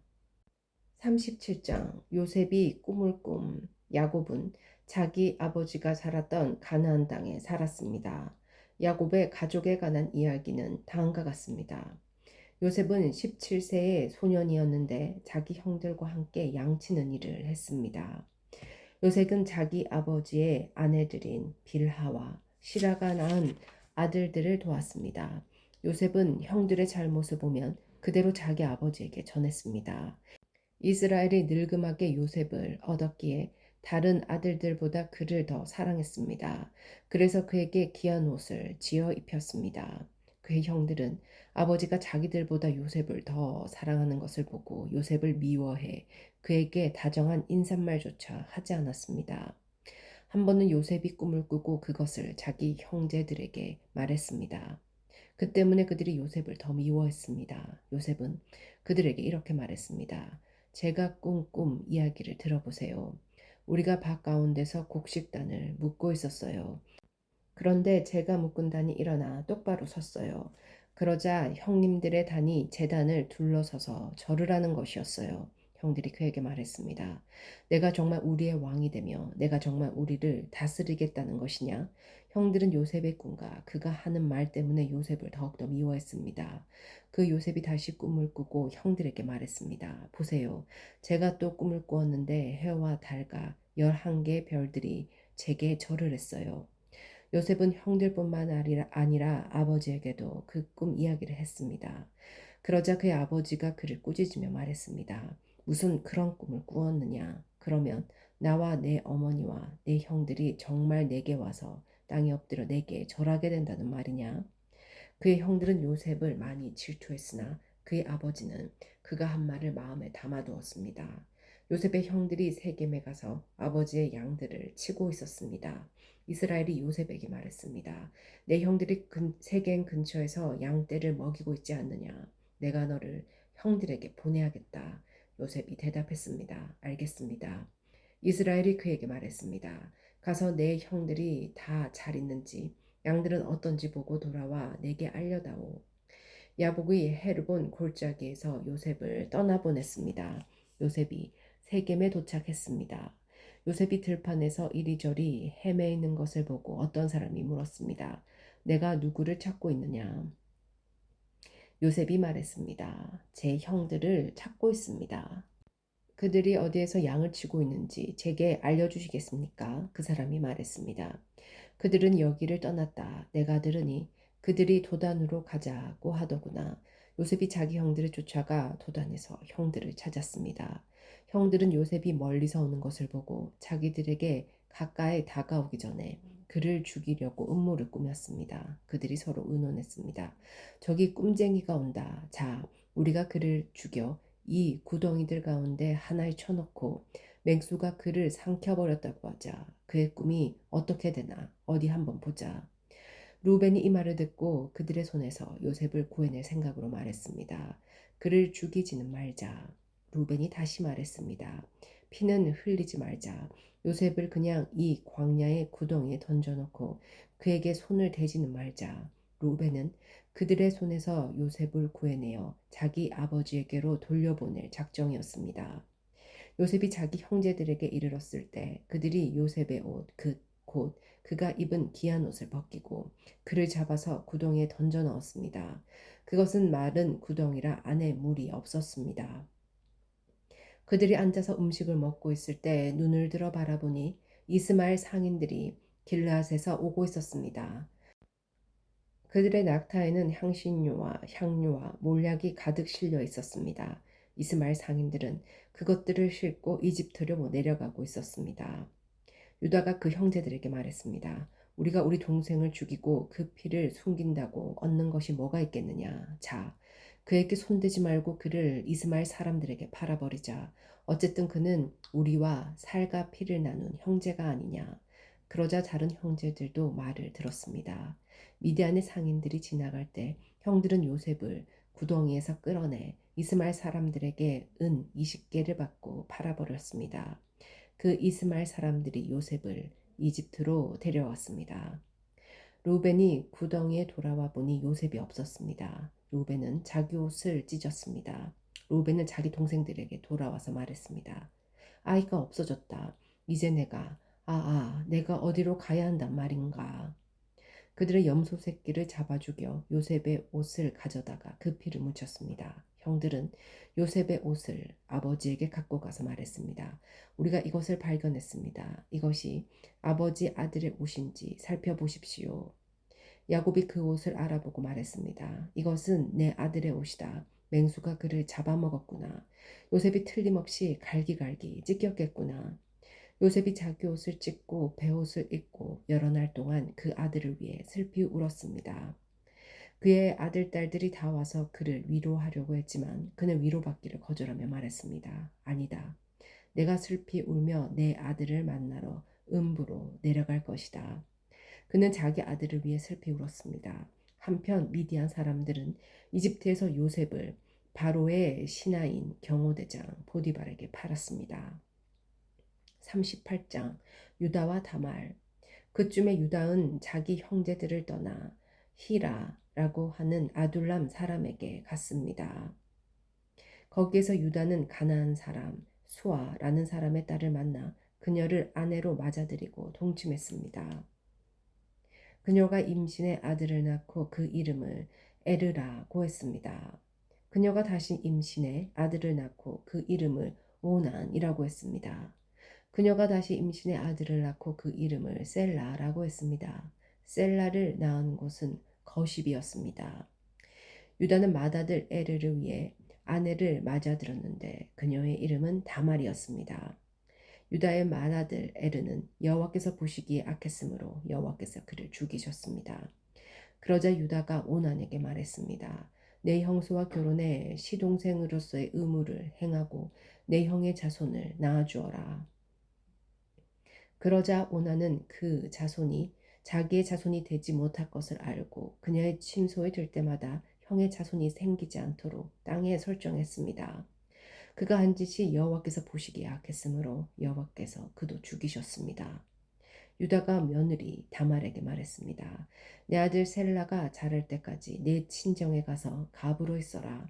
37장 요셉이 꿈을 꾼 야곱은 자기 아버지가 살았던 가나안 땅에 살았습니다. 야곱의 가족에 관한 이야기는 다음과 같습니다. 요셉은 17세의 소년이었는데 자기 형들과 함께 양치는 일을 했습니다. 요셉은 자기 아버지의 아내들인 빌하와 시라가 낳은 아들들을 도왔습니다. 요셉은 형들의 잘못을 보면 그대로 자기 아버지에게 전했습니다. 이스라엘이 늙음하게 요셉을 얻었기에 다른 아들들보다 그를 더 사랑했습니다. 그래서 그에게 귀한 옷을 지어 입혔습니다. 그의 형들은 아버지가 자기들보다 요셉을 더 사랑하는 것을 보고 요셉을 미워해 그에게 다정한 인사말조차 하지 않았습니다. 한 번은 요셉이 꿈을 꾸고 그것을 자기 형제들에게 말했습니다. 그 때문에 그들이 요셉을 더 미워했습니다. 요셉은 그들에게 이렇게 말했습니다. 제가 꾼 꿈 이야기를 들어보세요. 우리가 밭 가운데서 곡식단을 묶고 있었어요. 그런데 제가 묶은 단이 일어나 똑바로 섰어요. 그러자 형님들의 단이 제 단을 둘러서서 절을 하는 것이었어요. 형들이 그에게 말했습니다. 내가 정말 우리의 왕이 되며 내가 정말 우리를 다스리겠다는 것이냐? 형들은 요셉의 꿈과 그가 하는 말 때문에 요셉을 더욱더 미워했습니다. 그 요셉이 다시 꿈을 꾸고 형들에게 말했습니다. 보세요. 제가 또 꿈을 꾸었는데 해와 달과 11개의 별들이 제게 절을 했어요. 요셉은 형들뿐만 아니라 아버지에게도 그 꿈 이야기를 했습니다. 그러자 그의 아버지가 그를 꾸짖으며 말했습니다. 무슨 그런 꿈을 꾸었느냐? 그러면 나와 내 어머니와 내 형들이 정말 내게 와서 땅에 엎드려 내게 절하게 된다는 말이냐? 그의 형들은 요셉을 많이 질투했으나 그의 아버지는 그가 한 말을 마음에 담아두었습니다. 요셉의 형들이 세겜에 가서 아버지의 양들을 치고 있었습니다. 이스라엘이 요셉에게 말했습니다. 내 형들이 세겜 근처에서 양떼를 먹이고 있지 않느냐? 내가 너를 형들에게 보내야겠다. 요셉이 대답했습니다. 알겠습니다. 이스라엘이 그에게 말했습니다. 가서 내 형들이 다 잘 있는지 양들은 어떤지 보고 돌아와 내게 알려다오. 야복이 헤르본 골짜기에서 요셉을 떠나보냈습니다. 요셉이 세겜에 도착했습니다. 요셉이 들판에서 이리저리 헤매이는 것을 보고 어떤 사람이 물었습니다. 내가 누구를 찾고 있느냐? 요셉이 말했습니다. 제 형들을 찾고 있습니다. 그들이 어디에서 양을 치고 있는지 제게 알려주시겠습니까? 그 사람이 말했습니다. 그들은 여기를 떠났다. 내가 들으니 그들이 도단으로 가자고 하더구나. 요셉이 자기 형들을 쫓아가 도단에서 형들을 찾았습니다. 형들은 요셉이 멀리서 오는 것을 보고 자기들에게 가까이 다가오기 전에 그를 죽이려고 음모를 꾸몄습니다. 그들이 서로 의논했습니다. 저기 꿈쟁이가 온다. 자, 우리가 그를 죽여 이 구덩이들 가운데 하나에 쳐놓고 맹수가 그를 삼켜버렸다고 하자. 그의 꿈이 어떻게 되나 어디 한번 보자. 루벤이 이 말을 듣고 그들의 손에서 요셉을 구해낼 생각으로 말했습니다. 그를 죽이지는 말자. 루벤이 다시 말했습니다. 피는 흘리지 말자. 요셉을 그냥 이 광야의 구덩이에 던져놓고 그에게 손을 대지는 말자. 루벤은 그들의 손에서 요셉을 구해내어 자기 아버지에게로 돌려보낼 작정이었습니다. 요셉이 자기 형제들에게 이르렀을 때 그들이 요셉의 옷, 곧 그가 입은 귀한 옷을 벗기고 그를 잡아서 구덩이에 던져 넣었습니다. 그것은 마른 구덩이라 안에 물이 없었습니다. 그들이 앉아서 음식을 먹고 있을 때 눈을 들어 바라보니 이스마엘 상인들이 길르앗에서 오고 있었습니다. 그들의 낙타에는 향신료와 향료와 몰약이 가득 실려 있었습니다. 이스마엘 상인들은 그것들을 싣고 이집트로 내려가고 있었습니다. 유다가 그 형제들에게 말했습니다. 우리가 우리 동생을 죽이고 그 피를 숨긴다고 얻는 것이 뭐가 있겠느냐. 자, 그에게 손대지 말고 그를 이스마엘 사람들에게 팔아버리자. 어쨌든 그는 우리와 살과 피를 나눈 형제가 아니냐. 그러자 다른 형제들도 말을 들었습니다. 미디안의 상인들이 지나갈 때 형들은 요셉을 구덩이에서 끌어내 이스마엘 사람들에게 은 20개를 받고 팔아버렸습니다. 그 이스마엘 사람들이 요셉을 이집트로 데려왔습니다. 루벤이 구덩이에 돌아와 보니 요셉이 없었습니다. 루벤은 자기 옷을 찢었습니다. 루벤은 자기 동생들에게 돌아와서 말했습니다. 아이가 없어졌다. 이제 내가 어디로 가야 한단 말인가. 그들은 염소 새끼를 잡아 죽여 요셉의 옷을 가져다가 그 피를 묻혔습니다. 형들은 요셉의 옷을 아버지에게 갖고 가서 말했습니다. 우리가 이것을 발견했습니다. 이것이 아버지 아들의 옷인지 살펴보십시오. 야곱이 그 옷을 알아보고 말했습니다. 이것은 내 아들의 옷이다. 맹수가 그를 잡아먹었구나. 요셉이 틀림없이 갈기갈기 찢겼겠구나. 요셉이 자기 옷을 찢고 베옷을 입고 여러 날 동안 그 아들을 위해 슬피 울었습니다. 그의 아들, 딸들이 다 와서 그를 위로하려고 했지만 그는 위로받기를 거절하며 말했습니다. 아니다. 내가 슬피 울며 내 아들을 만나러 음부로 내려갈 것이다. 그는 자기 아들을 위해 슬피 울었습니다. 한편 미디안 사람들은 이집트에서 요셉을 바로의 신하인 경호대장 보디발에게 팔았습니다. 38장 유다와 다말. 그쯤에 유다는 자기 형제들을 떠나 히라라고 하는 아둘람 사람에게 갔습니다. 거기에서 유다는 가나안 사람 수아라는 사람의 딸을 만나 그녀를 아내로 맞아들이고 동침했습니다. 그녀가 임신해 아들을 낳고 그 이름을 에르라고 했습니다. 그녀가 다시 임신해 아들을 낳고 그 이름을 오난이라고 했습니다. 그녀가 다시 임신해 아들을 낳고 그 이름을 셀라라고 했습니다. 셀라를 낳은 곳은 거십이었습니다. 유다는 맏아들 에르를 위해 아내를 맞아들었는데 그녀의 이름은 다말이었습니다. 유다의 맏아들 에르는 여호와께서 보시기에 악했으므로 여호와께서 그를 죽이셨습니다. 그러자 유다가 오난에게 말했습니다. 내 형수와 결혼해 시동생으로서의 의무를 행하고 내 형의 자손을 낳아주어라. 그러자 오난은 그 자손이 자기의 자손이 되지 못할 것을 알고 그녀의 침소에 들 때마다 형의 자손이 생기지 않도록 땅에 설정했습니다. 그가 한 짓이 여호와께서 보시기에 악했으므로 여호와께서 그도 죽이셨습니다. 유다가 며느리 다말에게 말했습니다. 내 아들 셀라가 자랄 때까지 내 친정에 가서 갑으로 있어라.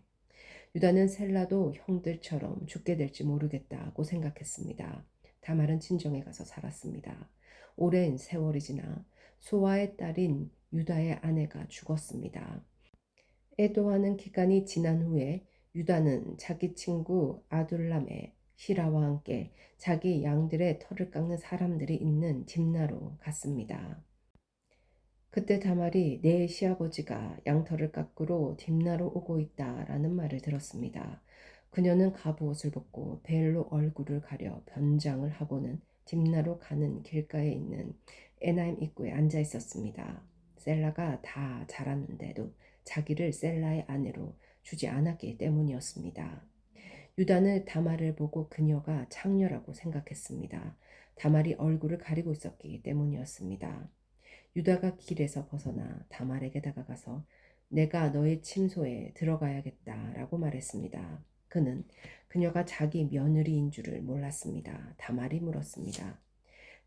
유다는 셀라도 형들처럼 죽게 될지 모르겠다고 생각했습니다. 다말은 친정에 가서 살았습니다. 오랜 세월이 지나 소아의 딸인 유다의 아내가 죽었습니다. 애도하는 기간이 지난 후에 유다는 자기 친구 아둘람의 히라와 함께 자기 양들의 털을 깎는 사람들이 있는 딥나로 갔습니다. 그때 다말이 내 시아버지가 양털을 깎으러 딥나로 오고 있다라는 말을 들었습니다. 그녀는 갑옷을 벗고 벨로 얼굴을 가려 변장을 하고는 딥나로 가는 길가에 있는 에나임 입구에 앉아 있었습니다. 셀라가 다 자랐는데도 자기를 셀라의 아내로 주지 않았기 때문이었습니다. 유다는 다말을 보고 그녀가 창녀라고 생각했습니다. 다말이 얼굴을 가리고 있었기 때문이었습니다. 유다가 길에서 벗어나 다말에게 다가가서 내가 너의 침소에 들어가야겠다라고 말했습니다. 그는 그녀가 자기 며느리인 줄을 몰랐습니다. 다말이 물었습니다.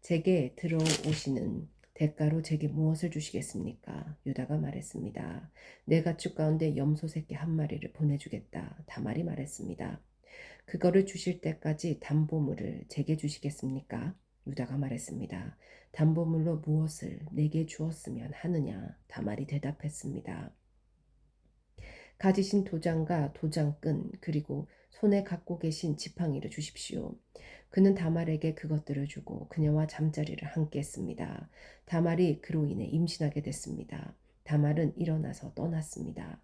제게 들어오시는 대가로 제게 무엇을 주시겠습니까? 유다가 말했습니다. 내 가축 가운데 염소 새끼 한 마리를 보내주겠다. 다말이 말했습니다. 그거를 주실 때까지 담보물을 제게 주시겠습니까? 유다가 말했습니다. 담보물로 무엇을 내게 주었으면 하느냐? 다말이 대답했습니다. 가지신 도장과 도장끈 그리고 손에 갖고 계신 지팡이를 주십시오. 그는 다말에게 그것들을 주고 그녀와 잠자리를 함께 했습니다. 다말이 그로 인해 임신하게 됐습니다. 다말은 일어나서 떠났습니다.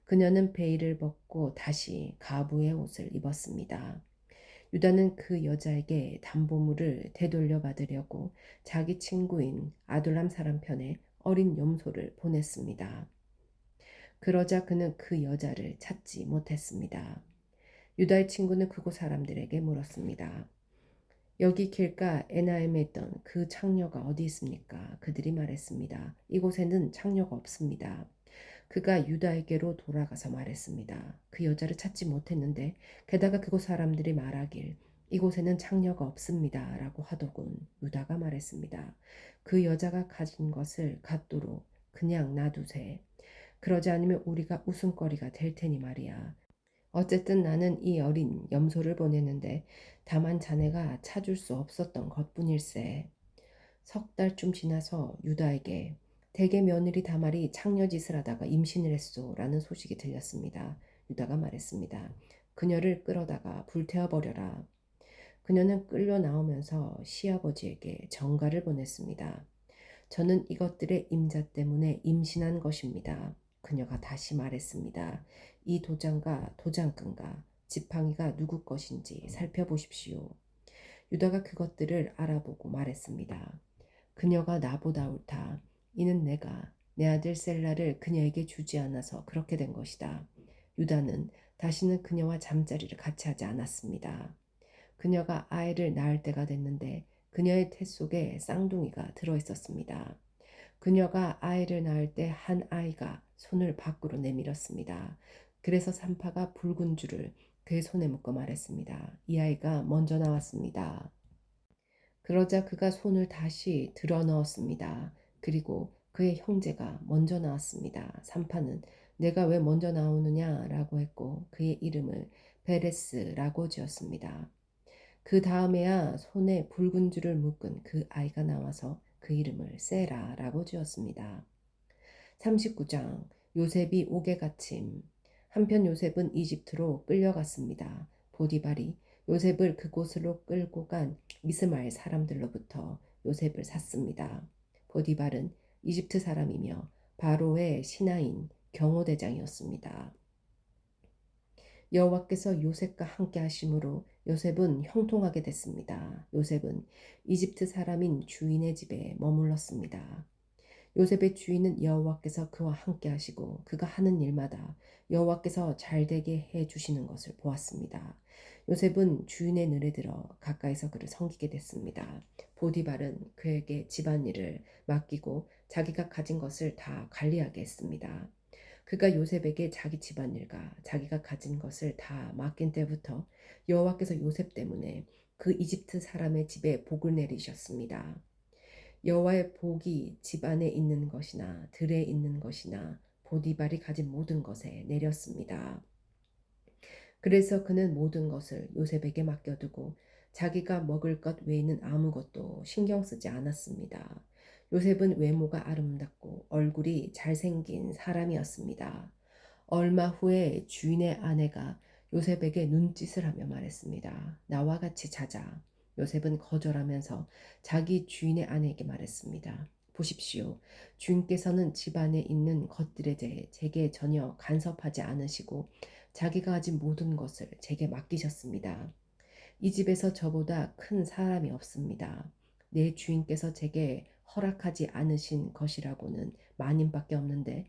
그녀는 베일을 벗고 다시 가부의 옷을 입었습니다. 유다는 그 여자에게 담보물을 되돌려 받으려고 자기 친구인 아둘람 사람 편에 어린 염소를 보냈습니다. 그러자 그는 그 여자를 찾지 못했습니다. 유다의 친구는 그곳 사람들에게 물었습니다. 여기 길가 에나임에 있던 그 창녀가 어디 있습니까? 그들이 말했습니다. 이곳에는 창녀가 없습니다. 그가 유다에게로 돌아가서 말했습니다. 그 여자를 찾지 못했는데 게다가 그곳 사람들이 말하길 이곳에는 창녀가 없습니다. 라고 하더군. 유다가 말했습니다. 그 여자가 가진 것을 갖도록 그냥 놔두세. 그러지 않으면 우리가 웃음거리가 될 테니 말이야. 어쨌든 나는 이 어린 염소를 보냈는데 다만 자네가 찾을 수 없었던 것뿐일세. 석 달쯤 지나서 유다에게 대개 며느리 다말이 창녀짓을 하다가 임신을 했소라는 소식이 들렸습니다. 유다가 말했습니다. 그녀를 끌어다가 불태워버려라. 그녀는 끌려 나오면서 시아버지에게 전가를 보냈습니다. 저는 이것들의 임자 때문에 임신한 것입니다. 그녀가 다시 말했습니다. 이 도장과 도장끈과 지팡이가 누구 것인지 살펴보십시오. 유다가 그것들을 알아보고 말했습니다. 그녀가 나보다 옳다. 이는 내가 내 아들 셀라를 그녀에게 주지 않아서 그렇게 된 것이다. 유다는 다시는 그녀와 잠자리를 같이 하지 않았습니다. 그녀가 아이를 낳을 때가 됐는데 그녀의 태 속에 쌍둥이가 들어 있었습니다. 그녀가 아이를 낳을 때 한 아이가 손을 밖으로 내밀었습니다. 그래서 산파가 붉은 줄을 그의 손에 묶어 말했습니다. 이 아이가 먼저 나왔습니다. 그러자 그가 손을 다시 들어 넣었습니다. 그리고 그의 형제가 먼저 나왔습니다. 산파는 내가 왜 먼저 나오느냐라고 했고 그의 이름을 베레스라고 지었습니다. 그 다음에야 손에 붉은 줄을 묶은 그 아이가 나와서 그 이름을 세라라고 지었습니다. 39장 요셉이 옥에 갇힘. 한편 요셉은 이집트로 끌려갔습니다. 보디발이 요셉을 그곳으로 끌고 간 이스마엘 사람들로부터 요셉을 샀습니다. 보디발은 이집트 사람이며 바로의 신하인 경호대장이었습니다. 여호와께서 요셉과 함께 하심으로 요셉은 형통하게 됐습니다. 요셉은 이집트 사람인 주인의 집에 머물렀습니다. 요셉의 주인은 여호와께서 그와 함께 하시고 그가 하는 일마다 여호와께서 잘되게 해 주시는 것을 보았습니다. 요셉은 주인의 눈에 들어 가까이서 그를 섬기게 됐습니다. 보디발은 그에게 집안일을 맡기고 자기가 가진 것을 다 관리하게 했습니다. 그가 요셉에게 자기 집안일과 자기가 가진 것을 다 맡긴 때부터 여호와께서 요셉 때문에 그 이집트 사람의 집에 복을 내리셨습니다. 여호와의 복이 집 안에 있는 것이나 들에 있는 것이나 보디발이 가진 모든 것에 내렸습니다. 그래서 그는 모든 것을 요셉에게 맡겨두고 자기가 먹을 것 외에는 아무것도 신경 쓰지 않았습니다. 요셉은 외모가 아름답고 얼굴이 잘생긴 사람이었습니다. 얼마 후에 주인의 아내가 요셉에게 눈짓을 하며 말했습니다. 나와 같이 자자. 요셉은 거절하면서 자기 주인의 아내에게 말했습니다. 보십시오. 주인께서는 집안에 있는 것들에 대해 제게 전혀 간섭하지 않으시고 자기가 가진 모든 것을 제게 맡기셨습니다. 이 집에서 저보다 큰 사람이 없습니다. 내 주인께서 제게 허락하지 않으신 것이라고는 마님밖에 없는데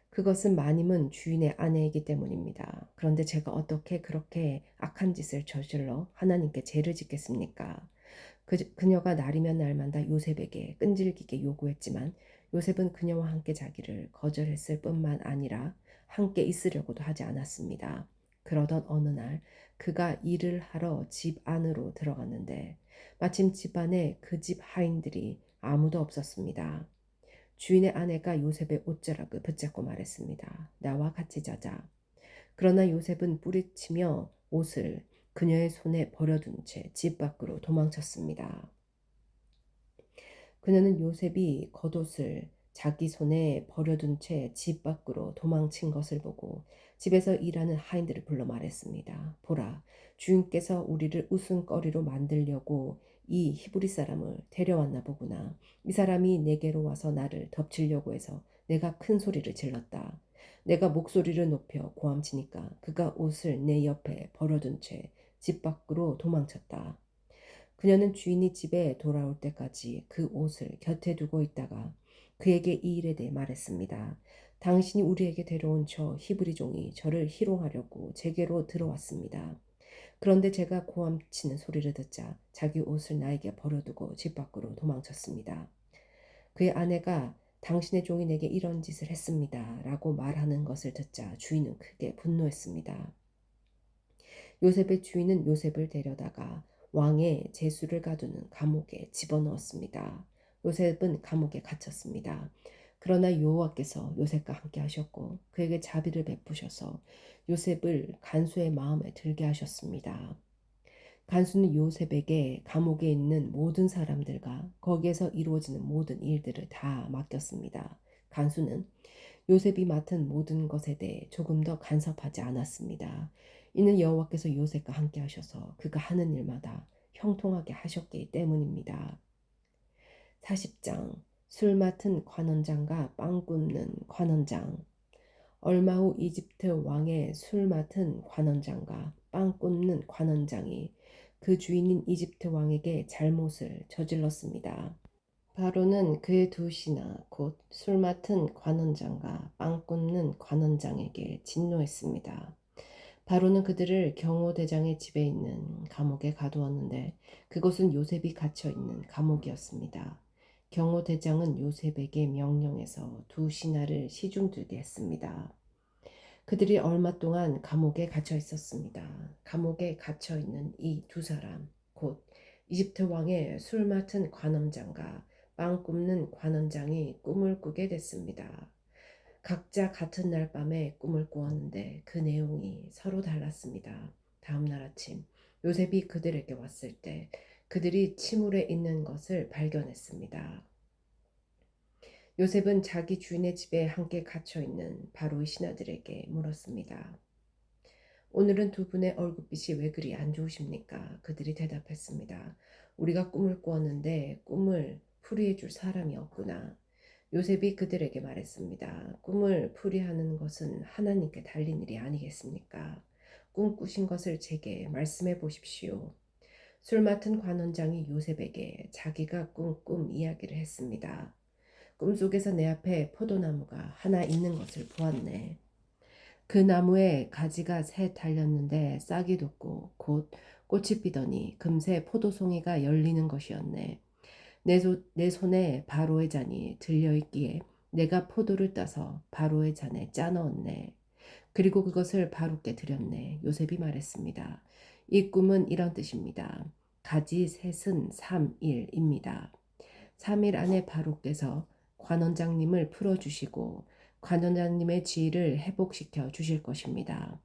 그것은 마님은 주인의 아내이기 때문입니다. 그런데 제가 어떻게 그렇게 악한 짓을 저질러 하나님께 죄를 짓겠습니까? 그녀가 날이면 날마다 요셉에게 끈질기게 요구했지만 요셉은 그녀와 함께 자기를 거절했을 뿐만 아니라 함께 있으려고도 하지 않았습니다. 그러던 어느 날 그가 일을 하러 집 안으로 들어갔는데 마침 집 안에 그 집 하인들이 아무도 없었습니다. 주인의 아내가 요셉의 옷자락을 붙잡고 말했습니다. 나와 같이 자자. 그러나 요셉은 뿌리치며 옷을 그녀의 손에 버려둔 채 집 밖으로 도망쳤습니다. 그녀는 요셉이 겉옷을 자기 손에 버려둔 채 집 밖으로 도망친 것을 보고 집에서 일하는 하인들을 불러 말했습니다. 보라, 주인께서 우리를 웃음거리로 만들려고 이 히브리 사람을 데려왔나 보구나. 이 사람이 내게로 와서 나를 덮치려고 해서 내가 큰 소리를 질렀다. 내가 목소리를 높여 고함치니까 그가 옷을 내 옆에 버려둔 채 집 밖으로 도망쳤다. 그녀는 주인이 집에 돌아올 때까지 그 옷을 곁에 두고 있다가 그에게 이 일에 대해 말했습니다. 당신이 우리에게 데려온 저 히브리 종이 저를 희롱하려고 제게로 들어왔습니다. 그런데 제가 고함치는 소리를 듣자 자기 옷을 나에게 버려두고 집 밖으로 도망쳤습니다. 그의 아내가 당신의 종이 내게 이런 짓을 했습니다. 라고 말하는 것을 듣자 주인은 크게 분노했습니다. 요셉의 주인은 요셉을 데려다가 왕의 제수를 가두는 감옥에 집어넣었습니다. 요셉은 감옥에 갇혔습니다. 그러나 여호와께서 요셉과 함께 하셨고 그에게 자비를 베푸셔서 요셉을 간수의 마음에 들게 하셨습니다. 간수는 요셉에게 감옥에 있는 모든 사람들과 거기에서 이루어지는 모든 일들을 다 맡겼습니다. 간수는 요셉이 맡은 모든 것에 대해 조금 더 간섭하지 않았습니다. 이는 여호와께서 요셉과 함께 하셔서 그가 하는 일마다 형통하게 하셨기 때문입니다. 40장 술 맡은 관원장과 빵 굽는 관원장. 얼마 후 이집트 왕의 술 맡은 관원장과 빵 굽는 관원장이 그 주인인 이집트 왕에게 잘못을 저질렀습니다. 바로는 그의 두 신하 곧 술 맡은 관원장과 빵 굽는 관원장에게 진노했습니다. 바로는 그들을 경호대장의 집에 있는 감옥에 가두었는데 그곳은 요셉이 갇혀 있는 감옥이었습니다. 경호대장은 요셉에게 명령해서 두 신하를 시중 들게 했습니다. 그들이 얼마 동안 감옥에 갇혀 있었습니다. 감옥에 갇혀 있는 이 두 사람, 곧 이집트 왕의 술 맡은 관원장과 빵 굽는 관원장이 꿈을 꾸게 됐습니다. 각자 같은 날 밤에 꿈을 꾸었는데 그 내용이 서로 달랐습니다. 다음 날 아침 요셉이 그들에게 왔을 때 그들이 침울해 있는 것을 발견했습니다. 요셉은 자기 주인의 집에 함께 갇혀 있는 바로의 신하들에게 물었습니다. 오늘은 두 분의 얼굴빛이 왜 그리 안 좋으십니까? 그들이 대답했습니다. 우리가 꿈을 꾸었는데 꿈을 풀이해 줄 사람이 없구나. 요셉이 그들에게 말했습니다. 꿈을 풀이하는 것은 하나님께 달린 일이 아니겠습니까? 꿈 꾸신 것을 제게 말씀해 보십시오. 술 맡은 관원장이 요셉에게 자기가 꾼 꿈 이야기를 했습니다. 꿈속에서 내 앞에 포도나무가 하나 있는 것을 보았네. 그 나무에 가지가 새 달렸는데 싹이 돋고 곧 꽃이 피더니 금세 포도송이가 열리는 것이었네. 내 손에 바로의 잔이 들려있기에 내가 포도를 따서 바로의 잔에 짜 넣었네. 그리고 그것을 바로께 드렸네. 요셉이 말했습니다. 이 꿈은 이런 뜻입니다. 가지 셋은 3일입니다. 3일 안에 바로께서 관원장님을 풀어주시고 관원장님의 지위를 회복시켜 주실 것입니다.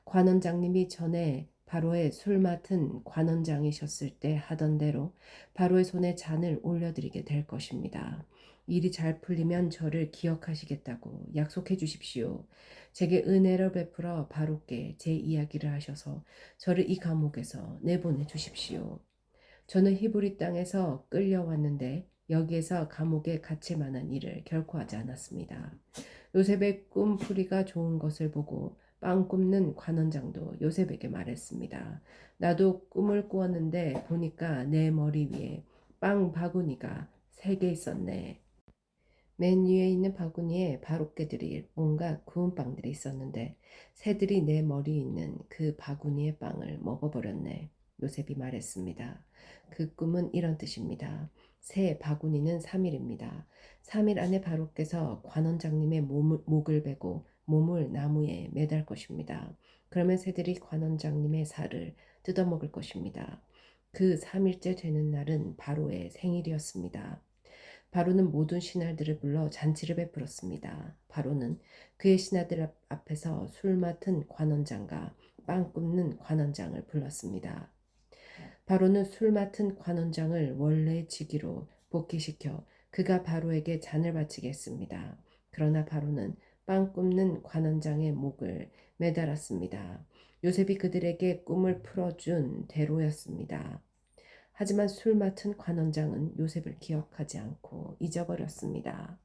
관원장님이 전에 바로의 술 맡은 관원장이셨을 때 하던 대로 바로의 손에 잔을 올려드리게 될 것입니다. 일이 잘 풀리면 저를 기억하시겠다고 약속해 주십시오. 제게 은혜를 베풀어 바로께 제 이야기를 하셔서 저를 이 감옥에서 내보내 주십시오. 저는 히브리 땅에서 끌려왔는데 여기에서 감옥에 갇힐 만한 일을 결코 하지 않았습니다. 요셉의 꿈풀이가 좋은 것을 보고 빵 굽는 관원장도 요셉에게 말했습니다. 나도 꿈을 꾸었는데 보니까 내 머리 위에 빵 바구니가 3개 있었네. 맨 위에 있는 바구니에 바로께 드릴 온갖 구운 빵들이 있었는데 새들이 내 머리에 있는 그 바구니의 빵을 먹어버렸네. 요셉이 말했습니다. 그 꿈은 이런 뜻입니다. 새 바구니는 3일입니다. 3일 안에 바로께서 관원장님의 목을 베고 몸을 나무에 매달 것입니다. 그러면 새들이 관원장님의 살을 뜯어먹을 것입니다. 그 3일째 되는 날은 바로의 생일이었습니다. 바로는 모든 신하들을 불러 잔치를 베풀었습니다. 바로는 그의 신하들 앞에서 술 맡은 관원장과 빵 굽는 관원장을 불렀습니다. 바로는 술 맡은 관원장을 원래의 직위로 복귀시켜 그가 바로에게 잔을 바치게 했습니다. 그러나 바로는 빵 굽는 관원장의 목을 매달았습니다. 요셉이 그들에게 꿈을 풀어준 대로였습니다. 하지만 술 맡은 관원장은 요셉을 기억하지 않고 잊어버렸습니다.